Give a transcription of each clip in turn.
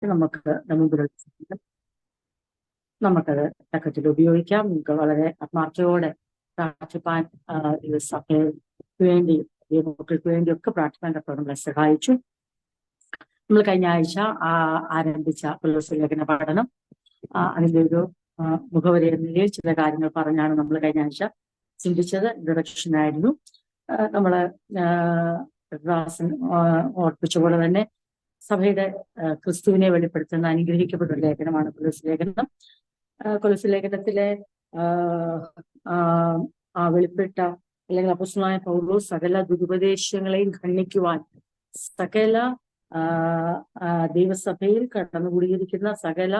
നമുക്ക് മുമ്പിലുള്ള നമുക്കത് തക്കത്തിൽ ഉപയോഗിക്കാം. നമുക്ക് വളരെ ആത്മാർത്ഥതയോടെ പ്രാർത്ഥിപ്പാൻ ഈ സഭയ്ക്ക് വേണ്ടി ഈ മക്കൾക്ക് വേണ്ടിയൊക്കെ പ്രാർത്ഥിക്കാൻ നമ്മളെ സഹായിച്ചു. നമ്മൾ കഴിഞ്ഞ ആഴ്ച ആരംഭിച്ച ലേഖന പഠനം അതിൻ്റെ ഒരു മുഖവരി എന്ന നിലയിൽ ചില കാര്യങ്ങൾ പറഞ്ഞാണ് നമ്മൾ കഴിഞ്ഞ ആഴ്ച ചിന്തിച്ചത്. ഇൻട്രൊഡക്ഷൻ ആയിരുന്നു. നമ്മള് ഓർപ്പിച്ച പോലെ തന്നെ സഭയുടെ ക്രിസ്തുവിനെ വെളിപ്പെടുത്തുന്ന അനുഗ്രഹിക്കപ്പെട്ട ലേഖനമാണ് കൊലോസ്യ ലേഖനം. കൊലോസ്യ ലേഖനത്തിലെ വെളിപ്പെട്ട അല്ലെങ്കിൽ അപ്പോസ്തലനായ പൗലോസ് സകല ദുരുപദേശങ്ങളെയും ഖണ്ഡിക്കുവാൻ, സകല ദൈവസഭയിൽ കടന്നുകൂടിയിരിക്കുന്ന സകല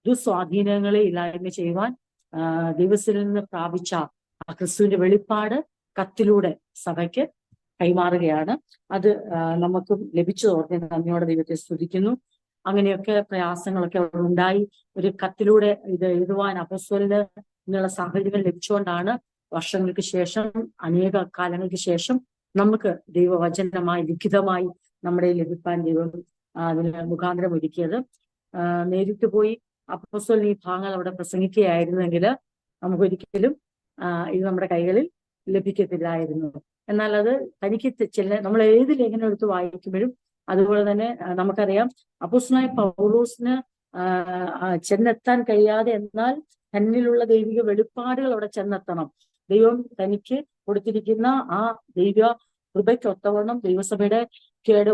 ദുസ്വാധീനങ്ങളെ ഇല്ലായ്മ ചെയ്യുവാൻ ദൈവത്തിൽ നിന്ന് പ്രാപിച്ച ആ ക്രിസ്തുവിന്റെ വെളിപ്പാട് കത്തിലൂടെ സഭയ്ക്ക് കൈമാറുകയാണ്. അത് നമുക്കും ലഭിച്ചതോർത്ത് നന്ദിയോടെ ദൈവത്തെ സ്തുതിക്കുന്നു. അങ്ങനെയൊക്കെ പ്രയാസങ്ങളൊക്കെ ഉണ്ടായി ഒരു കത്തിലൂടെ ഇത് എഴുതുവാൻ അപ്പോസ്തലന് എന്നുള്ള സാഹചര്യങ്ങൾ ലഭിച്ചുകൊണ്ടാണ് വർഷങ്ങൾക്ക് ശേഷം, അനേക കാലങ്ങൾക്ക് ശേഷം നമുക്ക് ദൈവവചനമായി ലിഖിതമായി നമ്മുടെ ലഭിക്കാൻ ദൈവം അതിന് മുഖാന്തരം ഒരുക്കിയത്. നേരിട്ട് പോയി അപ്പോസ്തലൻ ഈ ഭാഗങ്ങൾ അവിടെ പ്രസംഗിക്കുകയായിരുന്നെങ്കിൽ നമുക്കൊരിക്കലും ഇത് നമ്മുടെ കൈകളിൽ ലഭിക്കത്തില്ലായിരുന്നു. എന്നാൽ അത് തനിക്ക് നമ്മൾ ഏത് ലേഖനം എടുത്ത് വായിക്കുമ്പോഴും അതുപോലെ തന്നെ നമുക്കറിയാം അപ്പോസ്തലനായ പൗലോസിന് ചെന്നെത്താൻ കഴിയാതെ എന്നാൽ തന്നിലുള്ള ദൈവിക വെളിപ്പാടുകൾ അവിടെ ചെന്നെത്തണം. ദൈവം തനിക്ക് കൊടുത്തിരിക്കുന്ന ആ ദൈവ കൃപയ്ക്കൊത്തവണ്ണം ദൈവസഭയുടെ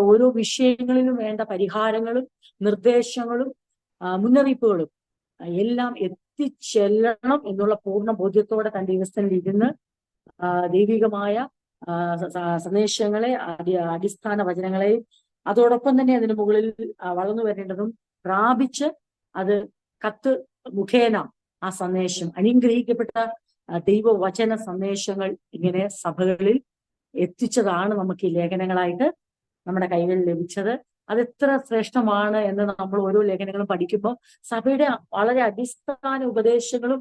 ഓരോ വിഷയങ്ങളിലും വേണ്ട പരിഹാരങ്ങളും നിർദ്ദേശങ്ങളും മുന്നറിയിപ്പുകളും എല്ലാം എത്തിച്ചെല്ലണം എന്നുള്ള പൂർണ്ണ ബോധ്യത്തോടെ തന്റെ ദൈവസ്ഥനിൽ ഇരുന്ന് ദൈവികമായ സന്ദേശങ്ങളെ അടിസ്ഥാന വചനങ്ങളെയും അതോടൊപ്പം തന്നെ അതിന് മുകളിൽ വളർന്നു വരേണ്ടതും പ്രാപിച്ച് അത് കത്ത് മുഖേന ആ സന്ദേശം അനുഗ്രഹിക്കപ്പെട്ട ദൈവവചന സന്ദേശങ്ങൾ ഇങ്ങനെ സഭകളിൽ എത്തിച്ചതാണ് നമുക്ക് ഈ ലേഖനങ്ങളായിട്ട് നമ്മുടെ കൈകളിൽ ലഭിച്ചത്. അതെത്ര ശ്രേഷ്ഠമാണ് എന്ന് നമ്മൾ ഓരോ ലേഖനങ്ങളും പഠിക്കുമ്പോൾ സഭയുടെ വളരെ അടിസ്ഥാന ഉപദേശങ്ങളും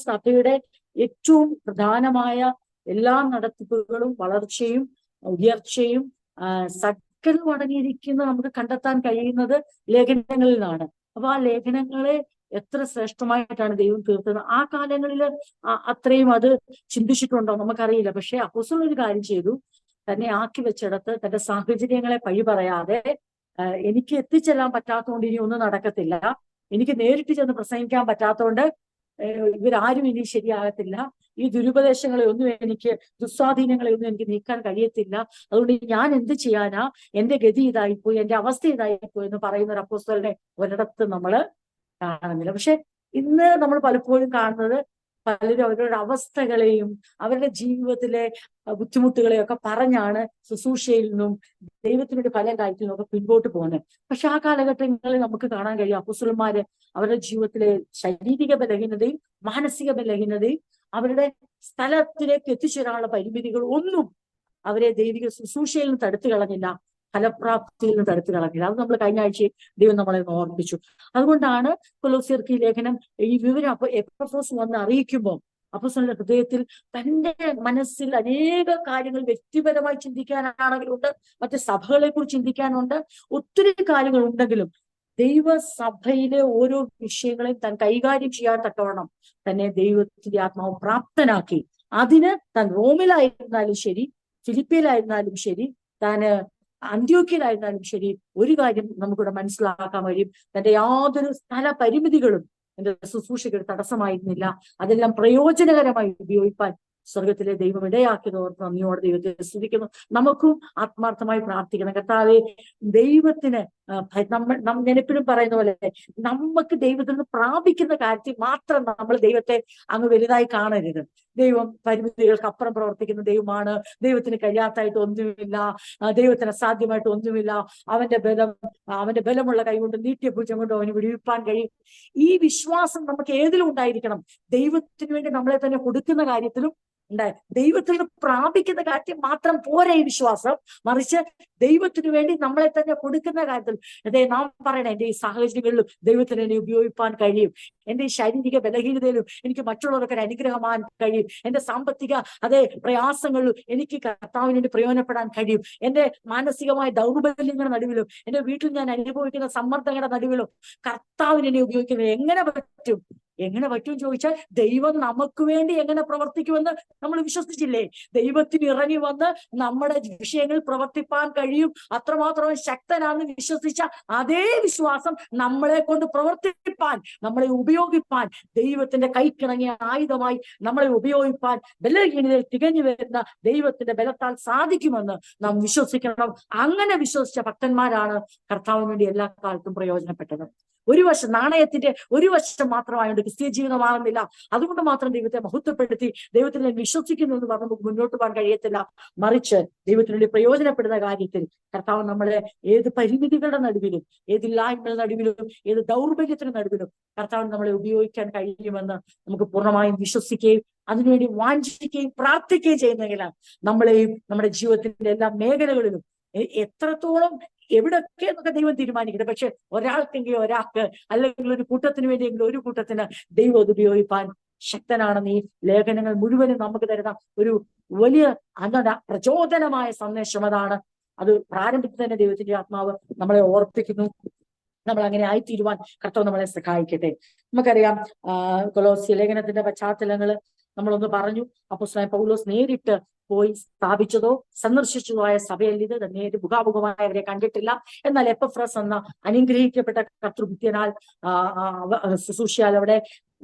സഭയുടെ ഏറ്റവും പ്രധാനമായ എല്ലാ നടത്തിപ്പുകളും വളർച്ചയും ഉയർച്ചയും സകലവും അടങ്ങിയിരിക്കുന്ന നമുക്ക് കണ്ടെത്താൻ കഴിയുന്നത് ലേഖനങ്ങളിൽ നിന്നാണ്. അപ്പൊ ആ ലേഖനങ്ങളെ എത്ര ശ്രേഷ്ഠമായിട്ടാണ് ദൈവം തീർത്തത്. ആ കാലങ്ങളിൽ അത്രയും അത് ചിന്തിച്ചിട്ടുണ്ടോ നമുക്കറിയില്ല. പക്ഷെ അപ്പോസ്തലൻ ഒരു കാര്യം ചെയ്തു, തന്നെ ആക്കി വെച്ചിടത്ത് തന്റെ സാഹചര്യങ്ങളെ പഴി പറയാതെ എനിക്ക് എത്തിച്ചെല്ലാൻ പറ്റാത്തതുകൊണ്ട് ഇനി ഒന്നും നടക്കത്തില്ല, എനിക്ക് നേരിട്ട് ചെന്ന് പ്രസംഗിക്കാൻ പറ്റാത്തതുകൊണ്ട് ഇവരാരും ഇനി ശരിയാകത്തില്ല, ഈ ദുരുപദേശങ്ങളെ ഒന്നും എനിക്ക് ദുസ്വാധീനങ്ങളെ ഒന്നും എനിക്ക് നീക്കാൻ കഴിയത്തില്ല, അതുകൊണ്ട് ഞാൻ എന്ത് ചെയ്യാനാ, എന്റെ ഗതി ഇതായിപ്പോയി, എന്റെ അവസ്ഥ ഇതായിപ്പോയി എന്ന് പറയുന്ന ഒരു അപ്പോസ്തലനെ ഒരിടത്ത് നമ്മൾ കാണുന്നില്ല. പക്ഷെ ഇന്ന് നമ്മൾ പലപ്പോഴും കാണുന്നത് പലരും അവരുടെ അവസ്ഥകളെയും അവരുടെ ജീവിതത്തിലെ ബുദ്ധിമുട്ടുകളെയും ഒക്കെ പറഞ്ഞാണ് ശുശ്രൂഷയിൽ നിന്നും ദൈവത്തിനൊരു പല കാര്യത്തിൽ നിന്നൊക്കെ പിൻപോട്ട് പോകുന്നത്. പക്ഷെ ആ കാലഘട്ടങ്ങളിൽ നമുക്ക് കാണാൻ കഴിയും അപ്പോസ്തലന്മാര് അവരുടെ ജീവിതത്തിലെ ശാരീരിക ബലഹീനതയും മാനസിക ബലഹീനതയും അവരുടെ സ്ഥലത്തിലേക്ക് എത്തിച്ചേരാനുള്ള പരിമിതികൾ ഒന്നും അവരെ ദൈവിക ശുശ്രൂഷയിൽ നിന്ന് തടുത്തു കളഞ്ഞില്ല, ഫലപ്രാപ്തിയിൽ നിന്ന് തടുത്തു കളഞ്ഞില്ല. അത് നമ്മൾ കഴിഞ്ഞ ആഴ്ച ദൈവം നമ്മളെ ഓർപ്പിച്ചു. അതുകൊണ്ടാണ് കൊലോസ്യർക്ക് ഈ ലേഖനം ഈ വിവരം എപ്പഫ്രോസ് വന്ന് അറിയിക്കുമ്പോൾ അപ്പോസ്തലന്റെ ഹൃദയത്തിൽ തന്റെ മനസ്സിൽ അനേക കാര്യങ്ങൾ വ്യക്തിപരമായി ചിന്തിക്കാനാണെങ്കിലുണ്ട്, മറ്റ് സഭകളെ കുറിച്ച് ചിന്തിക്കാനുണ്ട്, ഒത്തിരി കാര്യങ്ങൾ ഉണ്ടെങ്കിലും ദൈവസഭയിലെ ഓരോ വിഷയങ്ങളെയും താൻ കൈകാര്യം ചെയ്യാൻ തക്കവണ്ണം തന്നെ ദൈവത്തിന്റെ ആത്മാവ് പ്രാപ്തനാക്കി. അതിന് താൻ റോമിലായിരുന്നാലും ശരി, ഫിലിപ്പിയിലായിരുന്നാലും ശരി, താന് അന്ത്യോക്യയിലായിരുന്നാലും ശരി, ഒരു കാര്യം നമുക്കിവിടെ മനസ്സിലാക്കാൻ കഴിയും, തന്റെ യാതൊരു സ്ഥല പരിമിതികളും എന്റെ ശുശ്രൂഷയ്ക്ക് തടസ്സമായിരുന്നില്ല. അതെല്ലാം പ്രയോജനകരമായി ഉപയോഗിക്കാൻ സ്വർഗത്തിലെ ദൈവം ഇടയാക്കിയതോർത്ത് നന്ദിയോടെ ദൈവത്തെ സ്തുതിക്കുന്നു. നമുക്കും ആത്മാർത്ഥമായി പ്രാർത്ഥിക്കണം. കർത്താവേ, ദൈവത്തിന് ഞാൻ എപ്പോഴും പറയുന്ന പോലെ നമുക്ക് ദൈവത്തിൽ നിന്ന് പ്രാപിക്കുന്ന കാര്യത്തിൽ മാത്രം നമ്മൾ ദൈവത്തെ അങ്ങ് വലുതായി കാണരുത്. ദൈവം പരിമിതികൾക്ക് അപ്പുറം പ്രവർത്തിക്കുന്ന ദൈവമാണ്. ദൈവത്തിന് കഴിയാത്തായിട്ട് ഒന്നുമില്ല, ദൈവത്തിന് അസാധ്യമായിട്ട് ഒന്നുമില്ല. അവന്റെ ബലമുള്ള കൈകൊണ്ട് നീട്ടിയ ഭുജം കൊണ്ട് അവന് വിടുവിപ്പാൻ കഴിയും. ഈ വിശ്വാസം നമുക്ക് ഏതിലും ഉണ്ടായിരിക്കണം. ദൈവത്തിന് വേണ്ടി നമ്മളെ തന്നെ കൊടുക്കുന്ന കാര്യത്തിലും ഉണ്ടായി. ദൈവത്തിൽ നിന്ന് പ്രാപിക്കുന്ന കാര്യം മാത്രം പോരാ ഈ വിശ്വാസം, മറിച്ച് ദൈവത്തിനു വേണ്ടി നമ്മളെ തന്നെ കൊടുക്കുന്ന കാര്യത്തിൽ അതെ നാം പറയണേ, എന്റെ ഈ സാഹചര്യങ്ങളിലും ദൈവത്തിന് എന്നെ ഉപയോഗിക്കാൻ കഴിയും. എന്റെ ഈ ശാരീരിക ബലഹീനതയിലും എനിക്ക് മറ്റുള്ളവർക്ക് ഒരു അനുഗ്രഹമാൻ കഴിയും. എന്റെ സാമ്പത്തിക അതേ പ്രയാസങ്ങളിലും എനിക്ക് കർത്താവിന് വേണ്ടി പ്രയോജനപ്പെടാൻ കഴിയും. എന്റെ മാനസികമായ ദൗർബല്യങ്ങളുടെ നടുവിലും എന്റെ വീട്ടിൽ ഞാൻ അനുഭവിക്കുന്ന സമ്മർദ്ദങ്ങളുടെ നടുവിലും കർത്താവിനെ എന്നെ ഉപയോഗിക്കുന്നത് എങ്ങനെ പറ്റും? എങ്ങനെ പറ്റും ചോദിച്ചാൽ, ദൈവം നമുക്ക് വേണ്ടി എങ്ങനെ പ്രവർത്തിക്കുമെന്ന് നമ്മൾ വിശ്വസിച്ചില്ലേ? ദൈവത്തിന് ഇറങ്ങി വന്ന് നമ്മുടെ വിഷയങ്ങൾ പ്രവർത്തിപ്പാൻ കഴിയും, അത്രമാത്രം ശക്തനാണെന്ന് വിശ്വസിച്ച അതേ വിശ്വാസം നമ്മളെ കൊണ്ട് പ്രവർത്തിപ്പാൻ, നമ്മളെ ഉപയോഗിപ്പാൻ, ദൈവത്തിന്റെ കൈക്കിണങ്ങിയ ആയുധമായി നമ്മളെ ഉപയോഗിപ്പാൻ ബലഹീനതയിൽ തികഞ്ഞു വരുന്ന ദൈവത്തിന്റെ ബലത്താൽ സാധിക്കുമെന്ന് നാം വിശ്വസിക്കണം. അങ്ങനെ വിശ്വസിച്ച ഭക്തന്മാരാണ് കർത്താവിന് വേണ്ടി എല്ലാ കാലത്തും പ്രയോജനപ്പെട്ടത്. ഒരു വശം നാണയത്തിന്റെ ഒരു വശം മാത്രമായുണ്ട് ക്രിസ്തീയ ജീവിതമാകുന്നില്ല. അതുകൊണ്ട് മാത്രം ദൈവത്തെ മഹത്വപ്പെടുത്തി ദൈവത്തിൽ ഞാൻ വിശ്വസിക്കുന്നു എന്ന് പറഞ്ഞ് നമുക്ക് മുന്നോട്ട് പോകാൻ കഴിയത്തില്ല. മറിച്ച് ദൈവത്തിന് വേണ്ടി പ്രയോജനപ്പെടുന്ന കാര്യത്തിൽ കർത്താവ് നമ്മളെ ഏത് പരിമിതികളുടെ നടുവിലും, ഏതില്ലായ്മയുടെ നടുവിലും, ഏത് ദൗർബല്യത്തിന് നടുവിലും കർത്താവിന് നമ്മളെ ഉപയോഗിക്കാൻ കഴിയുമെന്ന് നമുക്ക് പൂർണ്ണമായും വിശ്വസിക്കുകയും അതിനുവേണ്ടി വാഞ്ചിക്കുകയും പ്രാർത്ഥിക്കുകയും ചെയ്യുന്നെങ്കിലാണ് നമ്മളെയും നമ്മുടെ ജീവിതത്തിന്റെ എല്ലാ മേഖലകളിലും എത്രത്തോളം എവിടൊക്കെ എന്നൊക്കെ ദൈവം തീരുമാനിക്കട്ടെ, പക്ഷെ ഒരാൾക്കെങ്കിലും ഒരാൾക്ക് അല്ലെങ്കിൽ ഒരു കൂട്ടത്തിന് വേണ്ടിയെങ്കിലും ഒരു കൂട്ടത്തിന് ദൈവം അത് ഉപയോഗിപ്പാൻ ശക്തനാണെന്ന് ഈ ലേഖനങ്ങൾ മുഴുവനും നമുക്ക് തരുന്ന ഒരു വലിയ പ്രചോദനമായ സന്ദേശം അതാണ്. അത് പ്രാരംഭത്തിൽ തന്നെ ദൈവത്തിന്റെ ആത്മാവ് നമ്മളെ ഓർപ്പിക്കുന്നു. നമ്മൾ അങ്ങനെ ആയിത്തീരുവാൻ കർത്താവ് നമ്മളെ സഹായിക്കട്ടെ. നമുക്കറിയാം കൊലോസ്യ ലേഖനത്തിന്റെ പശ്ചാത്തലങ്ങള് നമ്മളൊന്ന് പറഞ്ഞു. അപ്പോസ്തലനായ പൗലോസ് നേരിട്ട് പോയി സ്ഥാപിച്ചതോ സന്ദർശിച്ചതോ ആയ സഭയിൽ ഇത് നേരിട്ട് മുഖാമുഖമായി അവരെ കണ്ടിട്ടില്ല. എന്നാൽ എപ്പഫ്രസ് എന്ന അനുഗ്രഹിക്കപ്പെട്ട കർത്തൃഭൃത്യനാൽ ശുശ്രൂഷയാൽ അവിടെ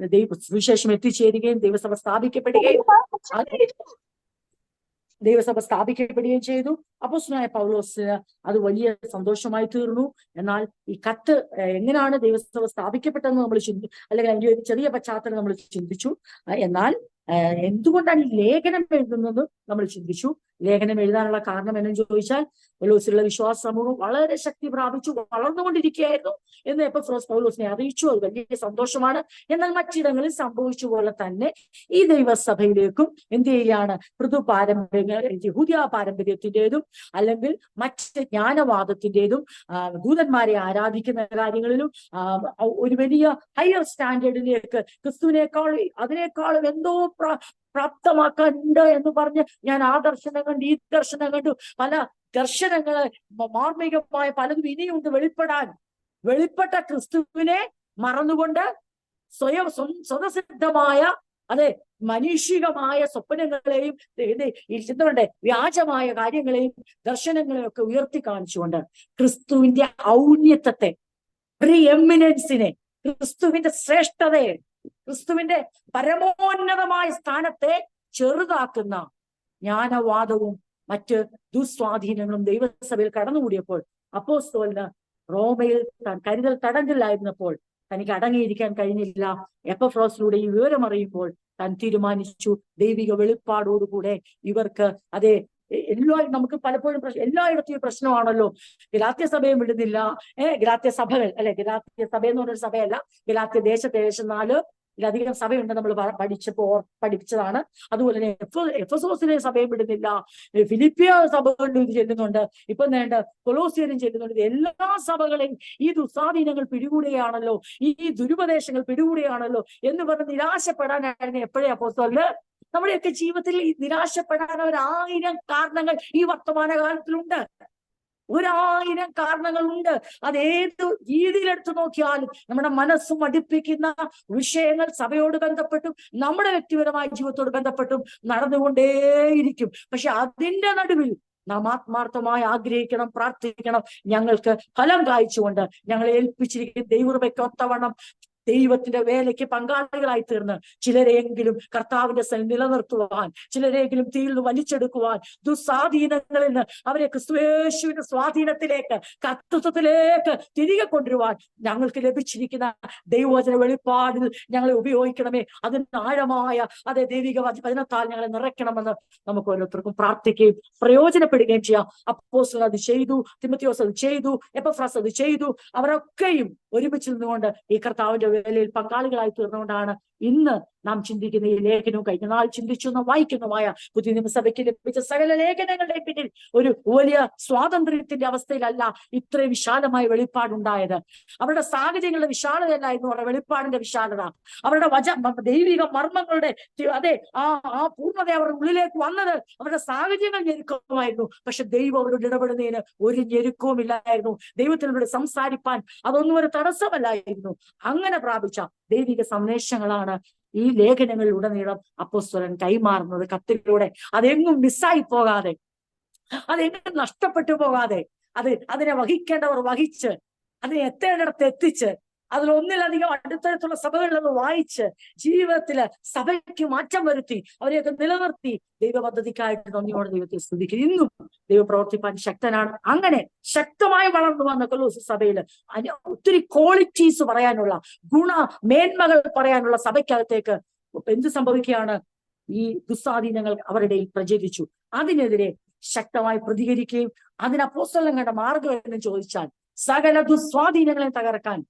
സുവിശേഷം എത്തിച്ചേരുകയും ദൈവസഭ സ്ഥാപിക്കപ്പെടുകയും ചെയ്തു. അപ്പോസ്തലനായ പൗലോസിന് അത് വലിയ സന്തോഷമായി തീർന്നു. എന്നാൽ ഈ കത്ത് എങ്ങനെയാണ് ദൈവസഭ സ്ഥാപിക്കപ്പെട്ടതെന്ന് നമ്മൾ അല്ലെങ്കിൽ അതിന്റെ ഒരു ചെറിയ പശ്ചാത്തലം നമ്മൾ ചിന്തിച്ചു. എന്നാൽ എന്തുകൊണ്ടാണ് ഈ ലേഖനം എഴുതുന്നത് നമ്മൾ ചിന്തിച്ചു. ലേഖനം എഴുതാനുള്ള കാരണം എന്നു ചോദിച്ചാൽ, പൗലോസിലുള്ള വിശ്വാസ സമൂഹം വളരെ ശക്തി പ്രാപിച്ചു വളർന്നുകൊണ്ടിരിക്കുകയായിരുന്നു എന്ന് എപ്പഫ്രോസ് പൗലോസിനെ അറിയിച്ചു. അത് വലിയ സന്തോഷമാണ്. എന്നാൽ മറ്റിടങ്ങളിൽ സംഭവിച്ച പോലെ തന്നെ ഈ ദൈവസഭയിലേക്കും എന്ത് ചെയ്യുകയാണ്, യഹൂദിയ പാരമ്പര്യത്തിൻ്റെതും അല്ലെങ്കിൽ മറ്റ് ജ്ഞാനവാദത്തിൻ്റെതും ദൂതന്മാരെ ആരാധിക്കുന്ന കാര്യങ്ങളിലും ഒരു വലിയ ഹയർ സ്റ്റാൻഡേർഡിലേക്ക് അതിനേക്കാളും എന്തോ പ്രാപ്തമാക്കാനുണ്ട് എന്ന് പറഞ്ഞ് ഞാൻ ആ ദർശനം കണ്ടു, ഈ ദർശനം കണ്ടു, പല ദർശനങ്ങള് മാർമികമായ പലതും ഇനിയുണ്ട് വെളിപ്പെട്ട ക്രിസ്തുവിനെ മറന്നുകൊണ്ട് സ്വതസിദ്ധമായ അതെ മനീഷികമായ സ്വപ്നങ്ങളെയും എന്തുകൊണ്ട് വ്യാജമായ കാര്യങ്ങളെയും ദർശനങ്ങളെയും ഒക്കെ ഉയർത്തി കാണിച്ചുകൊണ്ട് ക്രിസ്തുവിന്റെ ഔന്നത്യത്തെ, പ്രീ എമിനൻസിനെ, ക്രിസ്തുവിന്റെ ശ്രേഷ്ഠതയെ, ക്രിസ്തുവിന്റെ പരമോന്നതമായ സ്ഥാനത്തെ ചെറുതാക്കുന്ന ജ്ഞാനവാദവും മറ്റ് ദുസ്വാധീനങ്ങളും ദൈവസഭയിൽ കടന്നുകൂടിയപ്പോൾ അപ്പോസ്തലന് റോമയിൽ താൻ കരുതൽ തടങ്കലിലായിരുന്നപ്പോൾ തനിക്ക് അടങ്ങിയിരിക്കാൻ കഴിഞ്ഞില്ല. എപ്പഫ്രോസിലൂടെ ഈ വിവരം അറിയുമ്പോൾ താൻ തീരുമാനിച്ചു ദൈവിക വെളിപ്പാടോടുകൂടെ ഇവർക്ക് അതേ നമുക്ക് പലപ്പോഴും എല്ലായിടത്തും പ്രശ്നമാണല്ലോ. ഗലാത്യ സഭയും വിടുന്നില്ല. ഗലാത്യ സഭകൾ ഗലാത്യ സഭ എന്ന് പറഞ്ഞൊരു സഭയല്ല, ഗലാത്യ ദേശം 4 ഇതിലധികം സഭയുണ്ട് നമ്മൾ പഠിച്ചതാണ്. അതുപോലെ തന്നെ എഫെസോസിലെ സഭയും വിടുന്നില്ല, ഫിലിപ്പിയ സഭകളിലും ഇത് ചെല്ലുന്നുണ്ട്, ഇപ്പൊ വേണ്ട കൊലോസ്യരും ചെല്ലുന്നുണ്ട്. എല്ലാ സഭകളെയും ഈ ദുസ്വാധീനങ്ങൾ പിടികൂടുകയാണല്ലോ, ഈ ദുരുപദേശങ്ങൾ പിടികൂടുകയാണല്ലോ എന്ന് പറഞ്ഞ് നിരാശപ്പെടാനായിരുന്നു എപ്പോഴേ അപ്പോസ്തലന്. നമ്മുടെയൊക്കെ ജീവിതത്തിൽ നിരാശപ്പെടാൻ 1000 കാരണങ്ങൾ ഈ വർത്തമാന കാലത്തിലുണ്ട്. 1000 കാരണങ്ങളുണ്ട്. അതേത് രീതിയിലെടുത്ത് നോക്കിയാലും നമ്മുടെ മനസ്സും അടുപ്പിക്കുന്ന വിഷയങ്ങൾ സഭയോട് ബന്ധപ്പെട്ടും നമ്മുടെ വ്യക്തിപരമായ ജീവിതത്തോട് ബന്ധപ്പെട്ടും നടന്നുകൊണ്ടേയിരിക്കും. പക്ഷെ അതിന്റെ നടുവിൽ നാം ആത്മാർത്ഥമായി ആഗ്രഹിക്കണം, പ്രാർത്ഥിക്കണം. ഞങ്ങൾക്ക് ഫലം കായ്ച്ചുകൊണ്ട് ഞങ്ങളെ ഏൽപ്പിച്ചിരിക്കുന്ന ദൈവകൃപയ്ക്ക് ഒത്തവണ്ണം ദൈവത്തിന്റെ വേലയ്ക്ക് പങ്കാളികളായി തീർന്ന് ചിലരെങ്കിലും കർത്താവിന്റെ നിലനിർത്തുവാൻ, ചിലരെങ്കിലും തീയിൽ നിന്ന് വലിച്ചെടുക്കുവാൻ, ദുസ്വാധീനങ്ങളിൽ നിന്ന് അവരെ ക്രിസ്തുയേശുവിന്റെ സ്വാധീനത്തിലേക്ക്, കർത്തൃത്വത്തിലേക്ക് തിരികെ കൊണ്ടുവരുവാൻ ഞങ്ങൾക്ക് ലഭിച്ചിരിക്കുന്ന ദൈവവചന വെളിപ്പാടിൽ ഞങ്ങളെ ഉപയോഗിക്കണമേ. അതിന് ആഴമായ അതേ ദൈവിക വചനത്താൽ ഞങ്ങളെ നിറയ്ക്കണമെന്ന് നമുക്ക് ഓരോരുത്തർക്കും പ്രാർത്ഥിക്കുകയും പ്രയോജനപ്പെടുകയും ചെയ്യാം. അപ്പോസ്തലൻ അത് ചെയ്തു, തിമോഥെയോസ് അത് ചെയ്തു, എപ്പഫ്രാസ് അത് ചെയ്തു. അവരൊക്കെയും ഒരുമിച്ച് നിന്നുകൊണ്ട് ഈ കർത്താവിന്റെ വേലയിൽ പങ്കാളികളായി തീർന്നുകൊണ്ടാണ് ഇന്ന് നാം ചിന്തിക്കുന്ന ഈ ലേഖനവും കഴിഞ്ഞ നാൾ ചിന്തിച്ചു വായിക്കുന്നതുമായ പുതിയ നിയമസഭയ്ക്ക് ലഭിച്ച സകല ലേഖനങ്ങളുടെ പിന്നിൽ ഒരു വലിയ സ്വാതന്ത്ര്യത്തിന്റെ അവസ്ഥയിലല്ല ഇത്രയും വിശാലമായ വെളിപ്പാടുണ്ടായത്. അവരുടെ സാഹചര്യങ്ങളുടെ വിശാലതയല്ലായിരുന്നു അവരുടെ വെളിപ്പാടിന്റെ വിശാലത. അവരുടെ ദൈവിക മർമ്മങ്ങളുടെ ആ പൂർണ്ണത അവരുടെ ഉള്ളിലേക്ക് വന്നത് അവരുടെ സാഹചര്യങ്ങൾ ഞെരുക്കമായിരുന്നു. പക്ഷെ ദൈവം അവരോട് ഇടപെടുന്നതിന് ഒരു ഞെരുക്കവും ഇല്ലായിരുന്നു. ദൈവത്തിനോട് സംസാരിപ്പാൻ അതൊന്നും ഒരു തടസ്സമല്ലായിരുന്നു. അങ്ങനെ പ്രാപിച്ച ദൈവിക സന്ദേശങ്ങളാണ് ഈ ലേഖനങ്ങളിലുടനീളം അപ്പോസ്തലൻ കൈമാറുന്നത് കത്തിലൂടെ. അതെങ്ങും മിസ്സായി പോകാതെ, അതെങ്ങും നഷ്ടപ്പെട്ടു പോകാതെ, അതിനെ വഹിക്കേണ്ടവർ വഹിച്ച്, അതിനെ എത്തേണ്ടിടത്ത് എത്തിച്ച്, അതിലൊന്നിലധികം അടുത്തടുത്തുള്ള സഭകളിലൊന്ന് വായിച്ച് ജീവിതത്തില് സഭയ്ക്ക് മാറ്റം വരുത്തി അവരെയൊക്കെ നിലനിർത്തി ദൈവ പദ്ധതിക്കായിട്ട് നന്ദിയോടെ ദൈവത്തെ സ്തുതിക്കും. ഇന്നും ദൈവം പ്രവർത്തിപ്പാൻ ശക്തനാണ്. അങ്ങനെ ശക്തമായി വളർന്നു വന്ന കൊലോസ്യ സഭയില് ഒത്തിരി ക്വാളിറ്റീസ് പറയാനുള്ള, മേന്മകൾ പറയാനുള്ള സഭയ്ക്കകത്തേക്ക് എന്ത് സംഭവിക്കുകയാണ്? ഈ ദുസ്വാധീനങ്ങൾ അവരുടെ പ്രചരിച്ചു. അതിനെതിരെ ശക്തമായി പ്രതികരിക്കുകയും അതിന് അപ്പോസ്തലൻ കണ്ട മാർഗം എന്ന് ചോദിച്ചാൽ സകല ദുസ്വാധീനങ്ങളെ തകർക്കാൻ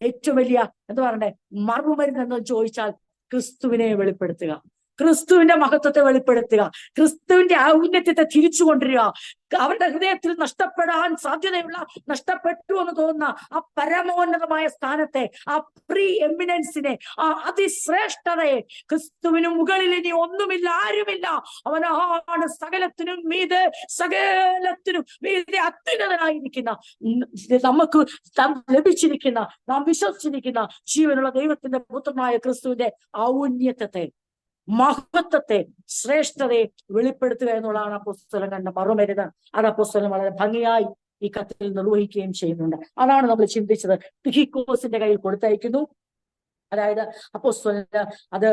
ഏറ്റവും വലിയ എന്താ പറയണ്ടേ മറുമരുന്ന് എന്ന് ചോദിച്ചാൽ ക്രിസ്തുവിനെ വെളിപ്പെടുത്തുക, ക്രിസ്തുവിന്റെ മഹത്വത്തെ വെളിപ്പെടുത്തുക, ക്രിസ്തുവിന്റെ ഔന്നത്യത്തെ തിരിച്ചു കൊണ്ടുവരിക. അവരുടെ ഹൃദയത്തിൽ നഷ്ടപ്പെടാൻ സാധ്യതയുള്ള, നഷ്ടപ്പെട്ടു എന്ന് തോന്നുന്ന ആ പരമോന്നതമായ സ്ഥാനത്തെ, ആ പ്രീ എമിനൻസിനെ, ആ അതിശ്രേഷ്ഠതയെ, ക്രിസ്തുവിന് മുകളിൽ ഇനി ഒന്നുമില്ല, ആരുമില്ല, അവനാണ് സകലത്തിനും മീതെ അത്യുന്നതനായിരിക്കുന്ന, നമുക്ക് ലഭിച്ചിരിക്കുന്ന, നാം വിശ്വസിച്ചിരിക്കുന്ന ജീവനുള്ള ദൈവത്തിന്റെ പുത്രനായ ക്രിസ്തുവിന്റെ ഔന്നത്യത്തെ, മഹത്വത്തെ, ശ്രേഷ്ഠതയെ വെളിപ്പെടുത്തുക എന്നുള്ളതാണ് അപ്പോസ്തലൻ കണ്ട മറുമരുന്ന്. അത് അപ്പോസ്തലൻ വളരെ ഭംഗിയായി ഈ കത്തിൽ നിർവഹിക്കുകയും ചെയ്യുന്നുണ്ട്. അതാണ് നമ്മൾ ചിന്തിച്ചത്. തിഖിക്കോസിന്റെ കയ്യിൽ കൊടുത്തയക്കുന്നു. അതായത് അപ്പോസ്തലന് അത്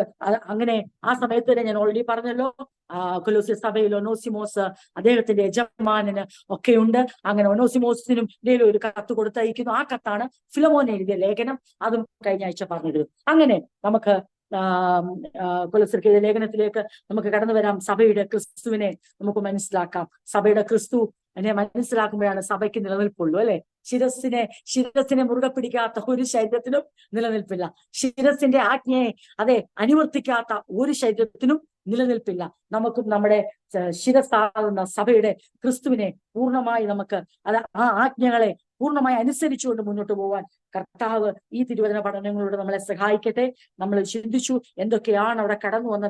അങ്ങനെ ആ സമയത്ത് തന്നെ ഞാൻ ഓൾറെഡി പറഞ്ഞല്ലോ, കൊലോസ്യ സഭയിൽ ഒനോസിമോസ് അദ്ദേഹത്തിന്റെ യജമാനന് ഒക്കെയുണ്ട്. അങ്ങനെ ഒനോസിമോസിനും ഇടയിലും ഒരു കത്ത് കൊടുത്തയക്കുന്നു. ആ കത്താണ് ഫിലമോൻ എഴുതിയ ലേഖനം. അതും കഴിഞ്ഞ ആഴ്ച പറഞ്ഞിരുന്നു. അങ്ങനെ നമുക്ക് കൊലോസ്യർക്കെഴുതിയ ലേഖനത്തിലേക്ക് നമുക്ക് കടന്നു വരാം. സഭയുടെ ക്രിസ്തുവിനെ നമുക്ക് മനസ്സിലാക്കാം. സഭയുടെ ക്രിസ്തു എന്നെ മനസ്സിലാക്കുമ്പോഴാണ് സഭയ്ക്ക് നിലനിൽപ്പുള്ളൂ, അല്ലെ? ശിരസിനെ മുറുകെ പിടിക്കാത്ത ഒരു ശരീരത്തിനും നിലനിൽപ്പില്ല. ശിരസിന്റെ ആജ്ഞയെ അനുവർത്തിക്കാത്ത ഒരു ശരീരത്തിനും നിലനിൽപ്പില്ല. നമുക്കും നമ്മുടെ ശിരസാകുന്ന സഭയുടെ ക്രിസ്തുവിനെ പൂർണ്ണമായി നമുക്ക് ആ ആജ്ഞകളെ പൂർണ്ണമായി അനുസരിച്ചുകൊണ്ട് മുന്നോട്ട് പോകാൻ കർത്താവ് ഈ തിരുവചന പഠനങ്ങളോട് നമ്മളെ സഹായിക്കട്ടെ. നമ്മൾ ചിന്തിച്ചു എന്തൊക്കെയാണ് അവിടെ കടന്നു വന്ന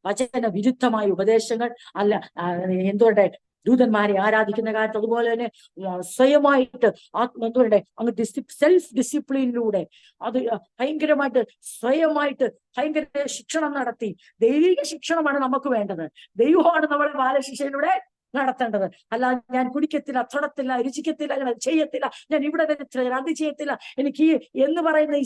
വചന വിരുദ്ധമായ ഉപദേശങ്ങൾ. എന്തുകൊണ്ട് ദൂതന്മാരെ ആരാധിക്കുന്ന കാര്യത്തിൽ, അതുപോലെ തന്നെ സ്വയമായിട്ട് അങ്ങ് സെൽഫ് ഡിസിപ്ലിനിലൂടെ അത് ഭയങ്കരമായിട്ട് സ്വയമായിട്ട് ഭയങ്കര ശിക്ഷണം നടത്തി. ദൈവിക ശിക്ഷണമാണ് നമുക്ക് വേണ്ടത്. ദൈവമാണ് നമ്മളെ ബാലശിക്ഷയിലൂടെ നടത്തേണ്ടത്. അല്ല, ഞാൻ കുടിക്കത്തില്ല, തൊടത്തില്ല, രുചിക്കത്തില്ല, ഞാൻ ചെയ്യത്തില്ല, ഞാൻ ഇവിടെ വരത്തില്ല, ഞാൻ അത് ചെയ്യത്തില്ല, എനിക്ക് എന്ന് പറയുന്ന ഈ